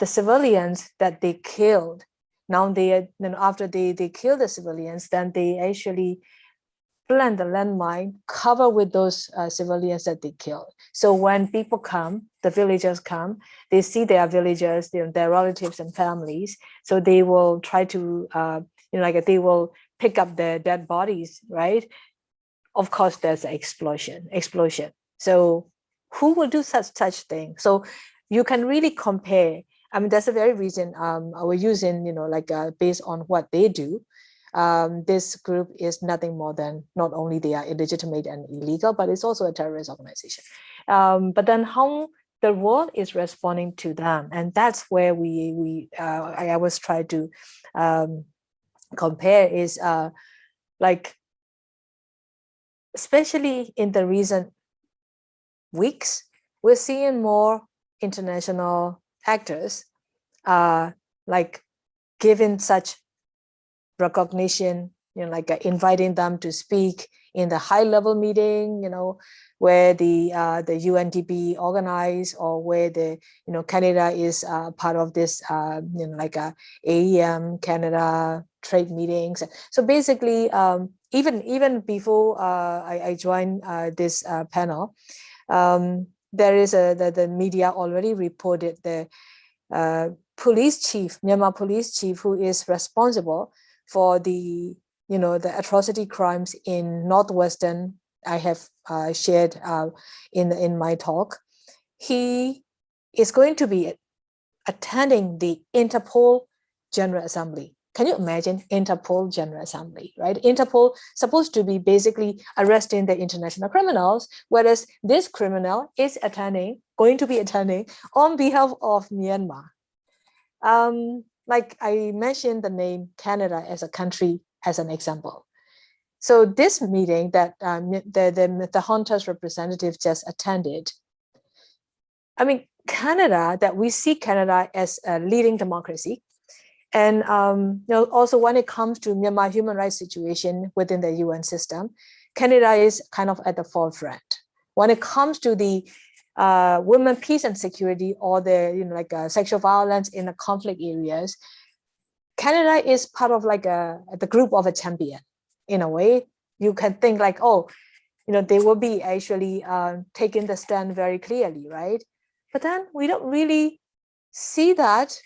civilians that they killed. Now after they kill the civilians, then they actually plant the landmine, cover with those civilians that they killed. So when people come, the villagers come, they see their villagers, their relatives and families. So they will try to, they will pick up their dead bodies, right? Of course, there's an explosion. So who will do such thing? So you can really compare. I mean, that's the very reason we're using, based on what they do. This group is nothing more than, not only they are illegitimate and illegal, but it's also a terrorist organization. But then how the world is responding to them, and that's where I always try to compare is especially in the recent weeks, we're seeing more international actors giving such recognition, inviting them to speak in the high-level meeting, where the UNDP organize, or where Canada is part of this, AEM Canada trade meetings. So basically, even before I joined this panel, there is the media already reported the Myanmar police chief, who is responsible for the atrocity crimes in Northwestern. I have shared in my talk. He is going to be attending the Interpol General Assembly. Can you imagine Interpol General Assembly, right? Interpol supposed to be basically arresting the international criminals, whereas this criminal is going to be attending on behalf of Myanmar. Like I mentioned the name Canada as a country as an example. So this meeting that the junta's representative just attended, I mean, Canada, that we see Canada as a leading democracy. And also when it comes to Myanmar human rights situation within the UN system, Canada is kind of at the forefront. When it comes to the women, peace and security, or the sexual violence in the conflict areas, Canada is part of the group of a champion. In a way, you can think they will be actually taking the stand very clearly, right? But then we don't really see that,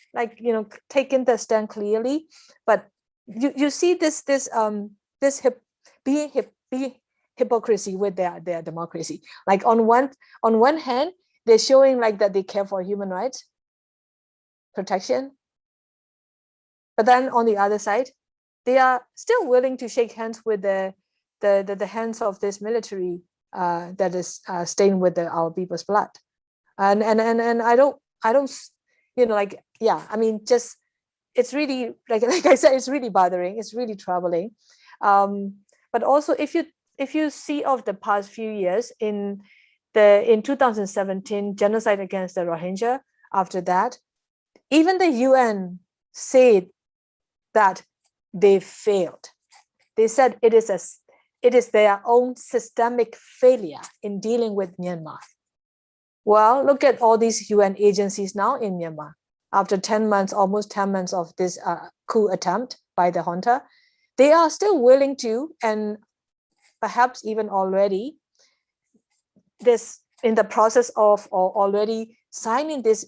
taking the stand clearly. But you see this being be hypocrisy with their democracy. Like on one hand, they're showing like that they care for human rights protection, but then on the other side, they are still willing to shake hands with the hands of this military that is stained with our people's blood, and I don't like, yeah, I mean, just it's really like I said, it's really bothering, it's really troubling. But also if you see of the past few years, in 2017 genocide against the Rohingya, after that, even the UN said that they failed. They said it is their own systemic failure in dealing with Myanmar. Well, look at all these UN agencies now in Myanmar. After 10 months, almost 10 months of this coup attempt by the junta, they are still willing to, and perhaps even already this in the process of, or already signing these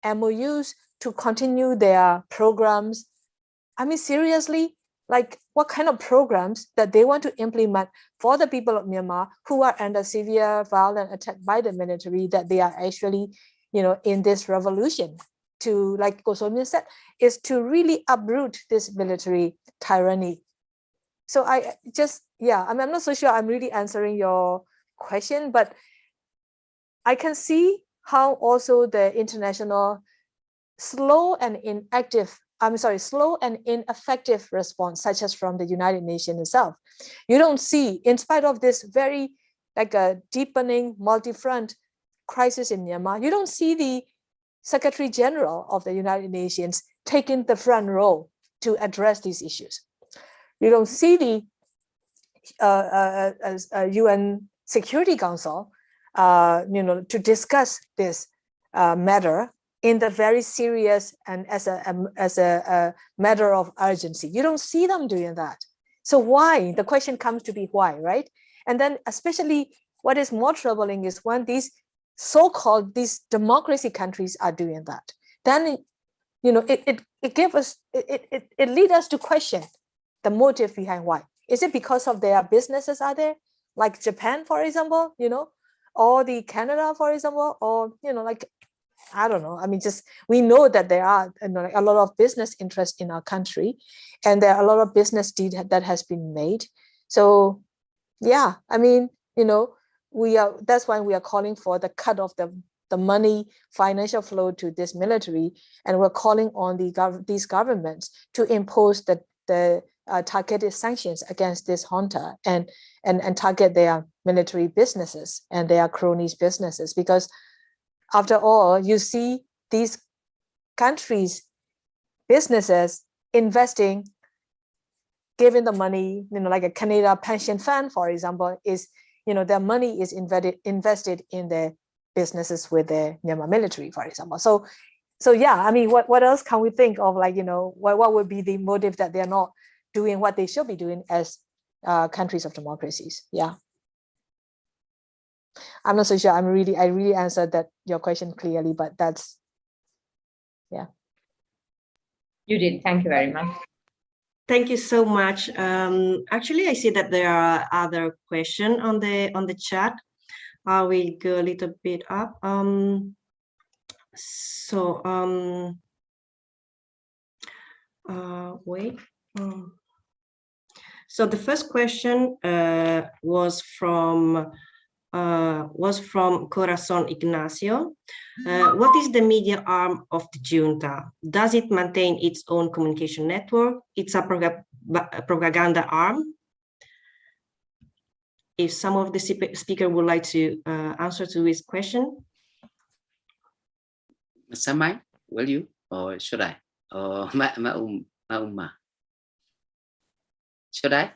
MOUs to continue their programs. I mean, seriously, like what kind of programs that they want to implement for the people of Myanmar who are under severe violent attack by the military, that they are actually, in this revolution to, like Ko So-min said, is to really uproot this military tyranny. So I just, yeah, I mean, I'm not so sure I'm really answering your question, but I can see how also the international slow and ineffective response, such as from the United Nations itself. You don't see, in spite of this very like a deepening multi-front crisis in Myanmar, you don't see the Secretary General of the United Nations taking the front role to address these issues. You don't see the UN Security Council, to discuss this matter in the very serious and as a matter of urgency. You don't see them doing that. So why? The question comes to be why, right? And then especially what is more troubling is when these so-called these democracy countries are doing that, then it gives us, it leads us to question the motive behind why. Is it because of their businesses are there, like Japan, for example, or the Canada, for example, or like, I don't know. I mean, just we know that there are a lot of business interest in our country, and there are a lot of business deed that has been made. So, yeah, I mean, that's why we are calling for the cut of the money, financial flow to this military, and we're calling on these governments to impose the targeted sanctions against this junta and target their military businesses and their cronies' businesses, because after all, you see these countries' businesses investing, giving the money, like a Canada pension fund, for example, is, their money is invested in their businesses with the Myanmar military, for example. So yeah, I mean, what else can we think of? Like, what would be the motive that they're not doing what they should be doing as countries of democracies? Yeah. I'm not so sure I really answered your question clearly, but that's, yeah. You did. Thank you very much. Thank you so much. Actually, I see that there are other questions on the chat. I will go a little bit up. Wait. So the first question was from Corazon Ignacio. What is the media arm of the junta? Does it maintain its own communication network? It's a propaganda arm? If some of the speaker would like to answer to this question. Samai, will you, or should I? Or Ma? Should I?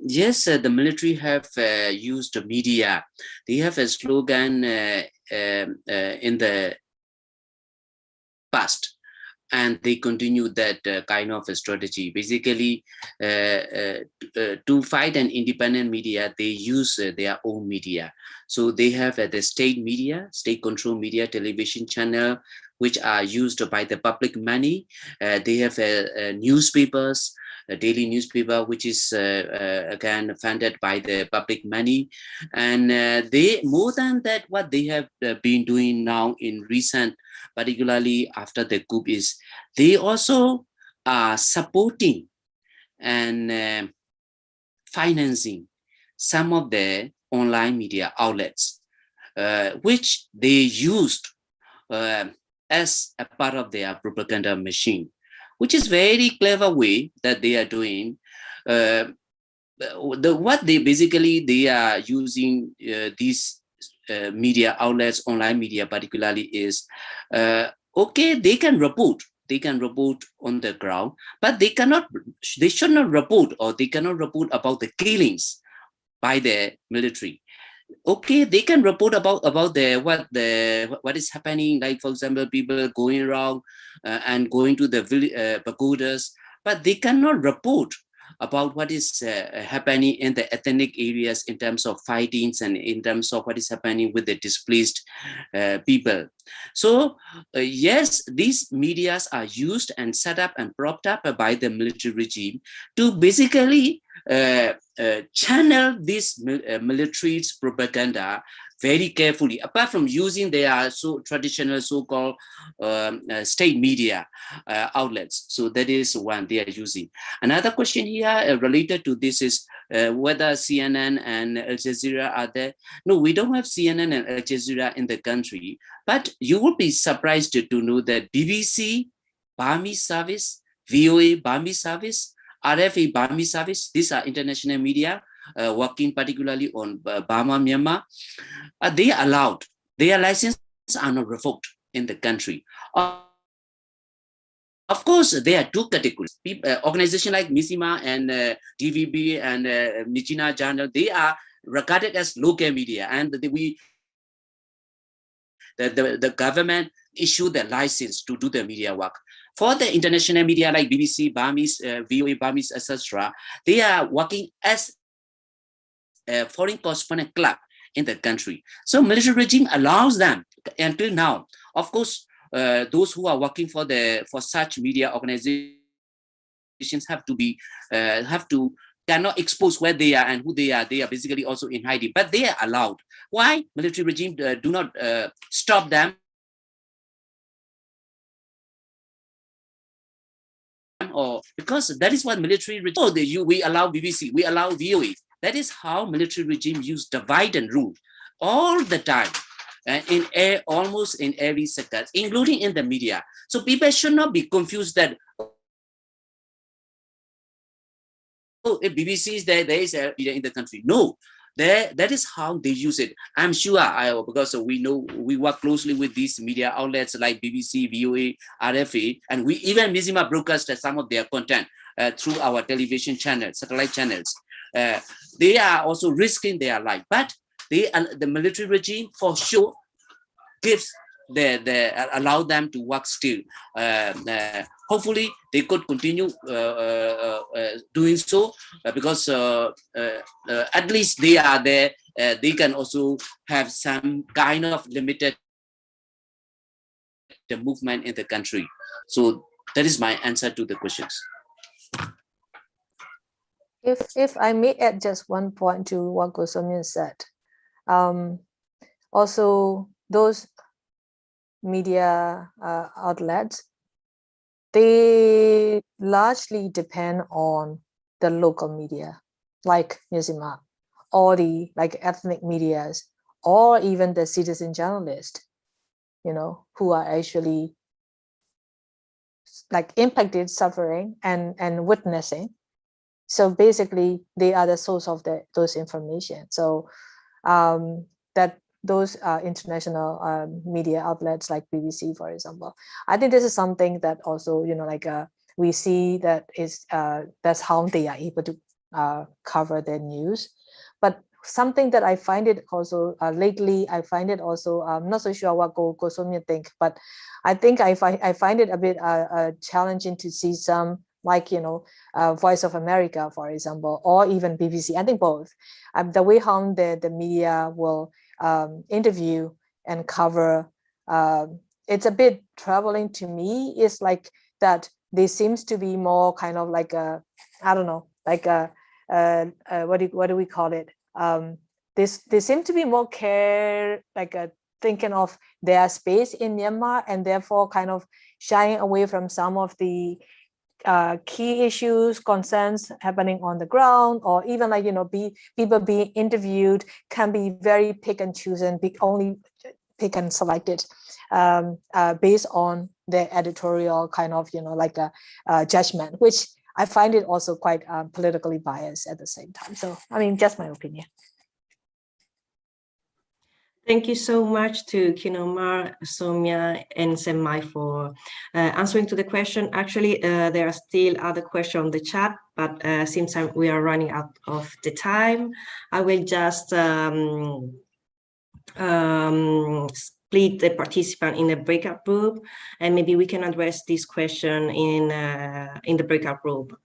Yes, the military have used the media. They have a slogan in the past, and they continue that kind of a strategy. Basically, to fight an independent media, they use their own media. So they have the state media, state control media, television channel, which are used by the public money. They have newspapers, a daily newspaper, which is again funded by the public money. And they, more than that, what they have been doing now in recent, particularly after the coup, is they also are supporting and financing some of the online media outlets, which they used as a part of their propaganda machine, which is very clever way that they are doing. What they basically, they are using these media outlets, online media particularly, is okay, they can report on the ground, but they should not report, or they cannot report about the killings by the military. Okay, they can report about what is happening, like for example, people going around and going to the pagodas, but they cannot report about what is happening in the ethnic areas in terms of fightings and in terms of what is happening with the displaced people. So yes, these medias are used and set up and propped up by the military regime to basically channel this military's propaganda very carefully, apart from using their traditional so-called state media outlets. So that is one they are using. Another question here related to this is whether CNN and Al Jazeera are there. No, we don't have CNN and Al Jazeera in the country, but you will be surprised to know that BBC, Burmese service, VOA Burmese service, RFA Burmese service, these are international media working particularly on Burma, Myanmar. They are allowed, their licenses are not revoked in the country. Of course, there are two categories. Organizations like MISIMA and DVB and Nichina Journal, they are regarded as local media, and the government issued the license to do the media work. For the international media like BBC, Burmese, VOA, Burmese, etc., they are working as a foreign correspondent club in the country. So military regime allows them until now. Of course, those who are working for such media organizations cannot expose where they are and who they are. They are basically also in hiding, but they are allowed. Why military regime do not stop them? Or because that is what military regime. Oh, we allow BBC, we allow VOA. That is how military regime use divide and rule all the time, almost in every sector, including in the media. So people should not be confused that if BBC is there is a media in the country. No, that is how they use it. I'm sure, because we know we work closely with these media outlets like BBC, VOA, RFA, and we even Mizima broadcast some of their content through our television channels, satellite channels. They are also risking their life, but the military regime for sure gives allow them to work still. Hopefully they could continue doing so because at least they are there. They can also have some kind of limited movement in the country. So that is my answer to the questions. If I may add just one point to what Gosomyan said, also those media outlets, they largely depend on the local media, like Myanmar, or the like ethnic medias, or even the citizen journalists, who are actually like impacted, suffering, and witnessing. So basically, they are the source of those information. So that those international media outlets like BBC, for example, I think this is something that also, we see that is that's how they are able to cover their news. But something that I find it also lately, I find it also, I'm not so sure what Gosomya think, but I think I find it a bit challenging to see some, like, Voice of America, for example, or even BBC. I think both. The way how the media will interview and cover it's a bit troubling to me is like that there seems to be more kind of like a, I don't know, like a what do we call it? They seem to be more care, like a thinking of their space in Myanmar, and therefore kind of shying away from some of the key issues, concerns happening on the ground, or even like, people being interviewed can be very pick and chosen, only pick and selected based on their editorial kind of, like a judgment, which I find it also quite politically biased at the same time. So, I mean, just my opinion. Thank you so much to Kinomar, Somya, and Semmai for answering to the question. Actually, there are still other questions on the chat, but since we are running out of the time, I will just split the participant in a breakout group, and maybe we can address this question in the breakout group.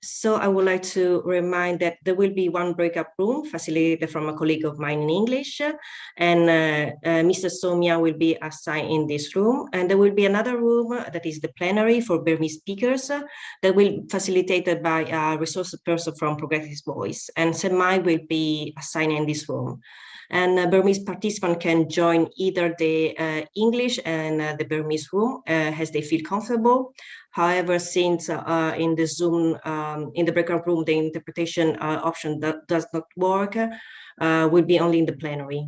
So I would like to remind that there will be one breakout room facilitated from a colleague of mine in English, and Mr. Somya will be assigned in this room. And there will be another room that is the plenary for Burmese speakers that will be facilitated by a resource person from Progressive Voice. And Semmai will be assigned in this room. And Burmese participants can join either the English and the Burmese room as they feel comfortable. However, since in the Zoom, in the breakout room, the interpretation option does not work, will be only in the plenary.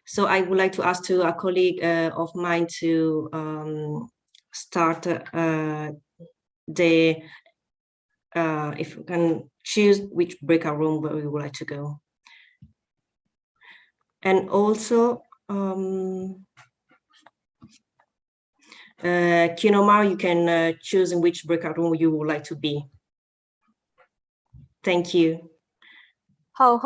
So I would like to ask to a colleague of mine to start if we can choose which breakout room where we would like to go. And also, Kinomar, you can choose in which breakout room you would like to be. Thank you. How